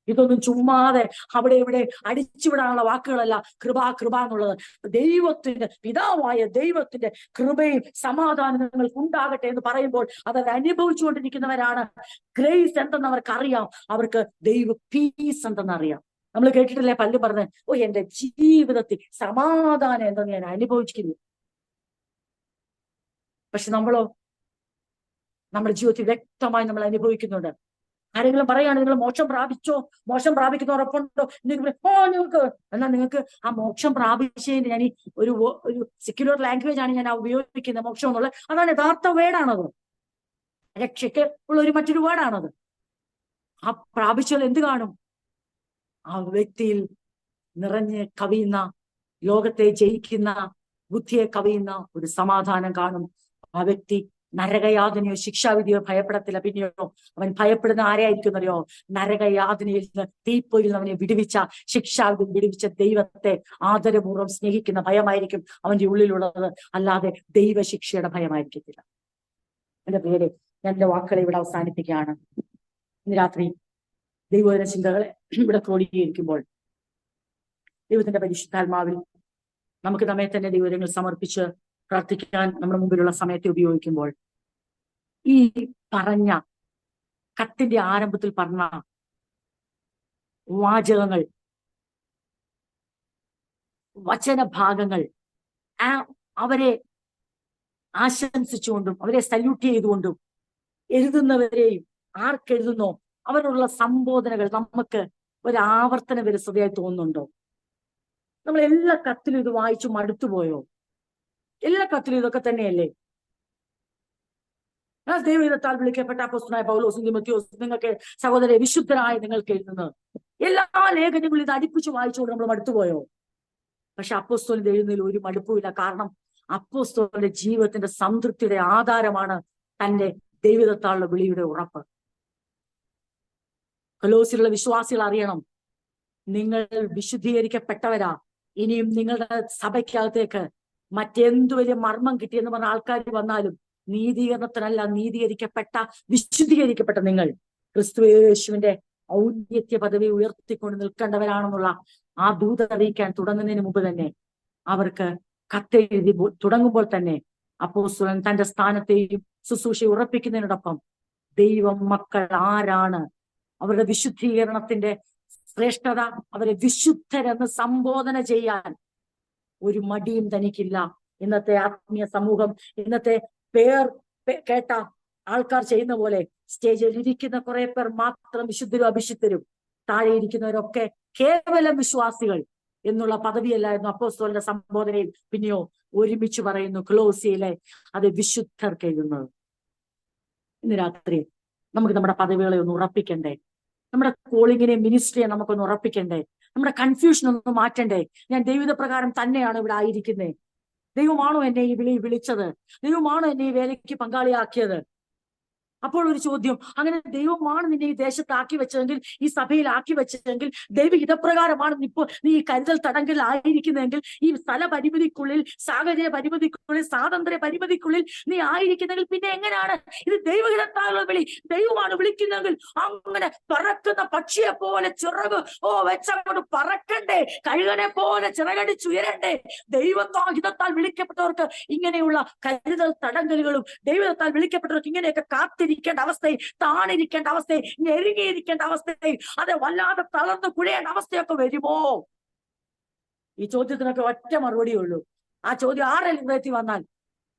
ഇതൊന്നും ചുമ്മാതെ അവിടെ ഇവിടെ അടിച്ചുവിടാനുള്ള വാക്കുകളല്ല കൃപ കൃപ എന്നുള്ളത്. ദൈവത്തിന്റെ പിതാവായ ദൈവത്തിന്റെ കൃപയും സമാധാനം നിങ്ങൾക്ക് ഉണ്ടാകട്ടെ എന്ന് പറയുമ്പോൾ അതവർ അനുഭവിച്ചുകൊണ്ടിരിക്കുന്നവരാണ്. ഗ്രേസ് എന്തെന്ന് അവർക്ക് അറിയാം, അവർക്ക് ദൈവ പീസ് എന്തെന്നറിയാം. നമ്മൾ കേട്ടിട്ടില്ലേ പലരും പറഞ്ഞ്, ഓ എന്റെ ജീവിതത്തിൽ സമാധാനം എന്തെന്ന് ഞാൻ അനുഭവിക്കുന്നു. പക്ഷെ നമ്മളോ നമ്മുടെ ജീവിതത്തിൽ വ്യക്തമായി നമ്മൾ അനുഭവിക്കുന്നുണ്ട്. ആരെങ്കിലും പറയാണ് നിങ്ങൾ മോക്ഷം പ്രാപിച്ചോ, മോക്ഷം പ്രാപിക്കുന്ന ഉറപ്പുണ്ടോ? നിങ്ങൾക്ക് എന്നാൽ നിങ്ങൾക്ക് ആ മോക്ഷം പ്രാപിച്ചതിന് ഞാൻ ഒരു സെക്യുലർ ലാംഗ്വേജ് ആണ് ഞാൻ ഉപയോഗിക്കുന്നത്, മോക്ഷം എന്നുള്ളത്. അതാണ് യഥാർത്ഥ വേർഡാണത്, രക്ഷയ്ക്ക് ഉള്ള ഒരു മറ്റൊരു വേർഡാണത്. ആ പ്രാപിച്ചാൽ എന്ത് കാണും? ആ വ്യക്തിയിൽ നിറഞ്ഞ് കവിയുന്ന, ലോകത്തെ ജയിക്കുന്ന, ബുദ്ധിയെ കവിയുന്ന ഒരു സമാധാനം കാണും. ആ വ്യക്തി നരകയാതനയോ ശിക്ഷാവിധിയോ ഭയപ്പെടത്തില്ല. പിന്നെയോ അവൻ ഭയപ്പെടുന്ന ആരെയായിരിക്കും അറിയോ? നരകയാതനയിൽ നിന്ന്, തീപ്പൊയിൽ നിന്ന് അവനെ വിടുവിച്ച, ശിക്ഷാവിധി വിടുവിച്ച ദൈവത്തെ ആദരപൂർവ്വം സ്നേഹിക്കുന്ന ഭയമായിരിക്കും അവന്റെ ഉള്ളിലുള്ളത്, അല്ലാതെ ദൈവശിക്ഷയുടെ ഭയമായിരിക്കത്തില്ല. എന്റെ പേര് ഞാൻ എന്റെ വാക്കുകളെ ഇവിടെ അവസാനിപ്പിക്കുകയാണ്. ഇന്ന് രാത്രി ദൈവവചന ചിന്തകളെ ഇവിടെ ക്രോഡീകരിക്കുമ്പോൾ ദൈവത്തിന്റെ പരിശുദ്ധാത്മാവിൽ നമുക്ക് നമ്മെ തന്നെ ദൈവങ്ങൾ സമർപ്പിച്ച് പ്രാർത്ഥിക്കാൻ നമ്മുടെ മുമ്പിലുള്ള സമയത്തെ ഉപയോഗിക്കുമ്പോൾ ഈ പറഞ്ഞ കത്തിന്റെ ആരംഭത്തിൽ പറഞ്ഞ വാചകങ്ങൾ, വചനഭാഗങ്ങൾ അവരെ ആശംസിച്ചുകൊണ്ടും അവരെ സല്യൂട്ട് ചെയ്തുകൊണ്ടും എഴുതുന്നവരെയും ആർക്കെഴുതുന്നോ അവരോടുള്ള സംബോധനകൾ നമുക്ക് ഒരാവർത്തന വിരസതയായി തോന്നുന്നുണ്ടോ? നമ്മൾ എല്ലാ കത്തിലും ഇത് വായിച്ചു മടുത്തുപോയോ? എല്ലാ കത്തിലും ഇതൊക്കെ തന്നെയല്ലേ? ദൈവത്താൽ വിളിക്കപ്പെട്ട അപ്പോസ്തലനായ പൗലോസും തിമോഥെയോസും നിങ്ങൾക്ക് സഹോദരരെ വിശുദ്ധരായി നിങ്ങൾക്ക് എഴുതുന്നത്. എല്ലാ ലേഖനങ്ങളും ഇത് അടുപ്പിച്ച് വായിച്ചുകൊണ്ട് നമ്മൾ മടുത്തുപോയോ? പക്ഷെ അപ്പോസ്തലൻ എഴുതുന്നതിൽ ഒരു മടുപ്പുമില്ല. കാരണം അപ്പോസ്തലന്റെ ജീവിതത്തിന്റെ സംതൃപ്തിയുടെ ആധാരമാണ് തന്റെ ദൈവത്താലുള്ള വിളിയുടെ ഉറപ്പ്. കൊലോസിലുള്ള വിശ്വാസികൾ അറിയണം, നിങ്ങൾ വിശുദ്ധീകരിക്കപ്പെട്ടവരാ ഇനിയും നിങ്ങളുടെ സഭയ്ക്കകത്തേക്ക് മറ്റെന്തു വലിയ മർമ്മം കിട്ടിയെന്ന് പറഞ്ഞ ആൾക്കാർ വന്നാലും നീതീകരണത്തിനല്ല, നീതീകരിക്കപ്പെട്ട വിശുദ്ധീകരിക്കപ്പെട്ട നിങ്ങൾ ക്രിസ്തു യേശുവിന്റെ ഔന്നത്യ പദവി ഉയർത്തിക്കൊണ്ട് നിൽക്കേണ്ടവരാണെന്നുള്ള ആ ദൂത അറിയിക്കാൻ തുടങ്ങുന്നതിന് മുമ്പ് തന്നെ അവർക്ക് കത്തെഴുതി തുടങ്ങുമ്പോൾ തന്നെ അപ്പോസ്തലൻ തന്റെ സ്ഥാനത്തെയും ശുശ്രൂഷയെ ഉറപ്പിക്കുന്നതിനോടൊപ്പം ദൈവം മക്കൾ ആരാണ്, അവരുടെ വിശുദ്ധീകരണത്തിന്റെ ശ്രേഷ്ഠത, അവരെ വിശുദ്ധരെന്ന് സംബോധന ചെയ്യാൻ ഒരു മടിയും തനിക്കില്ല. ഇന്നത്തെ ആത്മീയ സമൂഹം, ഇന്നത്തെ പേർ കേട്ട ആൾക്കാർ ചെയ്യുന്ന പോലെ സ്റ്റേജിൽ ഇരിക്കുന്ന കുറെ പേർ മാത്രം വിശുദ്ധരും അഭിഷിക്തരും, താഴെ ഇരിക്കുന്നവരൊക്കെ കേവലം വിശ്വാസികൾ എന്നുള്ള പദവിയല്ലായിരുന്നു അപ്പോസ്തലന്റെ സംബോധനയിൽ. പിന്നെയോ ഒരുമിച്ച് പറയുന്നു കൊലോസ്യയിലെ അത് വിശുദ്ധർക്ക് എഴുതുന്നത്. ഇന്ന് രാത്രി നമുക്ക് നമ്മുടെ പദവികളെ ഒന്ന് ഉറപ്പിക്കണ്ടേ? നമ്മുടെ കോളിങ്ങിനെ, മിനിസ്ട്രിയെ നമുക്കൊന്ന് ഉറപ്പിക്കണ്ടേ? നമ്മുടെ കൺഫ്യൂഷൻ ഒന്ന് മാറ്റണ്ടേ? ഞാൻ ദൈവ പ്രകാരം തന്നെയാണ് ഇവിടെ ആയിരിക്കുന്നത്. ദൈവമാണോ എന്നെ ഈ വിളിച്ചത്? ദൈവമാണോ എന്നെ ഈ വേലയ്ക്ക് പങ്കാളിയാക്കിയത്? അപ്പോൾ ഒരു ചോദ്യം, അങ്ങനെ ദൈവമാണ് നിന്നെ ഈ ദേശത്താക്കി വെച്ചതെങ്കിൽ, ഈ സഭയിൽ ആക്കി വെച്ചതെങ്കിൽ, ദൈവഹിതപ്രകാരമാണ് ഇപ്പോൾ നീ ഈ കരുതൽ തടങ്കിൽ ആയിരിക്കുന്നതെങ്കിൽ, ഈ സ്ഥല പരിമിതിക്കുള്ളിൽ, സാഹചര്യ പരിമിതിക്കുള്ളിൽ, സ്വാതന്ത്ര്യ പരിമിതിക്കുള്ളിൽ നീ ആയിരിക്കുന്നെങ്കിൽ പിന്നെ എങ്ങനെയാണ് ഇത് ദൈവഹിതത്താലുള്ള വിളി? ദൈവമാണ് വിളിക്കുന്നെങ്കിൽ അങ്ങനെ പറക്കുന്ന പക്ഷിയെ പോലെ ചിറക് വെച്ചങ്ങോട്ട് പറക്കണ്ടേ? കഴുകനെ പോലെ ചിറകടിച്ചുയരണ്ടേ? ദൈവഹിതത്താൽ വിളിക്കപ്പെട്ടവർക്ക് ഇങ്ങനെയുള്ള കരുതൽ തടങ്കലുകളും, ദൈവത്താൽ വിളിക്കപ്പെട്ടവർക്ക് ഇങ്ങനെയൊക്കെ കാത്തിരിക്കേണ്ട അവസ്ഥയും, താണിരിക്കേണ്ട അവസ്ഥയും, ഞെരുങ്ങിയിരിക്കേണ്ട അവസ്ഥയും, അത് വല്ലാതെ തളർന്ന് കുഴയേണ്ട അവസ്ഥയൊക്കെ വരുമോ? ഈ ചോദ്യത്തിനൊക്കെ ഒറ്റ മറുപടിയേ ഉള്ളൂ. ആ ചോദ്യം ആരെങ്കിലും ഹൃദയത്തിൽ വന്നാൽ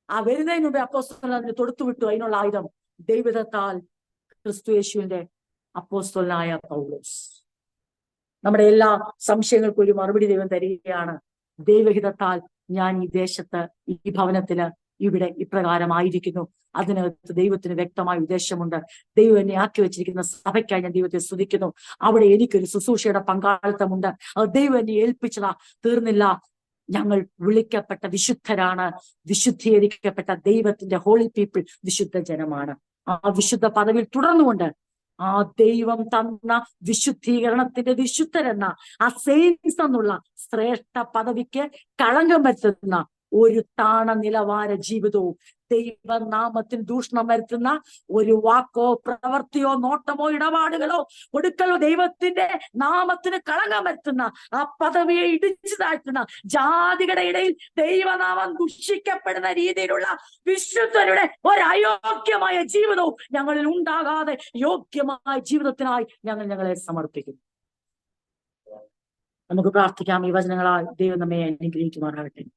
ആ വരുന്നതിന് മുമ്പേ അപ്പോസ്തലൻ അതിന് തൊടുത്തുവിട്ടു. അതിനുള്ള ആയുധം ദൈവത്താൽ ക്രിസ്തു യേശുവിന്റെ അപ്പോസ്തലനായ പൗലോസ്. നമ്മുടെ എല്ലാ സംശയങ്ങൾക്കും ഒരു മറുപടി ദൈവം തരികയാണ്. ദൈവഹിതത്താൽ ഞാൻ ഈ ദേശത്ത്, ഈ ഭവനത്തില്, ഇവിടെ ഇപ്രകാരമായിരിക്കുന്നു. അതിനകത്ത് ദൈവത്തിന് വ്യക്തമായ ഉദ്ദേശമുണ്ട്. ദൈവം എന്നെ ആക്കി വെച്ചിരിക്കുന്ന സഭയ്ക്കായി ഞാൻ ദൈവത്തെ സ്തുതിക്കുന്നു. അവിടെ എനിക്കൊരു ശുശ്രൂഷയുടെ പങ്കാളിത്തമുണ്ട്. അത് ദൈവം എന്നെ ഏൽപ്പിച്ചതാ. തീർന്നില്ല. ഞങ്ങൾ വിളിക്കപ്പെട്ട വിശുദ്ധരാണ്, വിശുദ്ധീകരിക്കപ്പെട്ട ദൈവത്തിന്റെ ഹോളി പീപ്പിൾ, വിശുദ്ധ ജനമാണ്. ആ വിശുദ്ധ പദവിയിൽ തുടർന്നുകൊണ്ട് ആ ദൈവം തന്ന വിശുദ്ധീകരണത്തിന്റെ വിശുദ്ധരെന്ന ആ സെയിൻസ് എന്നുള്ള ശ്രേഷ്ഠ പദവിക്ക് കളങ്കം വരുത്തുന്ന ഒരു താണ നിലവാര ജീവിതവും, ദൈവനാമത്തിന് ദൂഷണം വരുത്തുന്ന ഒരു വാക്കോ പ്രവൃത്തിയോ നോട്ടമോ ഇടപാടുകളോ കൊടുക്കലോ ദൈവത്തിന്റെ നാമത്തിന് കളങ്കം വരുത്തുന്ന ആ പദവിയെ ഇടിച്ചു താഴ്ത്തുന്ന, ജാതികളുടെ ഇടയിൽ ദൈവനാമം ദുഷിക്കപ്പെടുന്ന രീതിയിലുള്ള വിശുദ്ധരുടെ ഒരു അയോഗ്യമായ ജീവിതവും ഞങ്ങളിൽ ഉണ്ടാകാതെ യോഗ്യമായ ജീവിതത്തിനായി ഞങ്ങളെ സമർപ്പിക്കുന്നു. നമുക്ക് പ്രാർത്ഥിക്കാം. ഈ വചനങ്ങളാൽ ദൈവം നമ്മെ അനുഗ്രഹിക്കുമാറാകട്ടെ.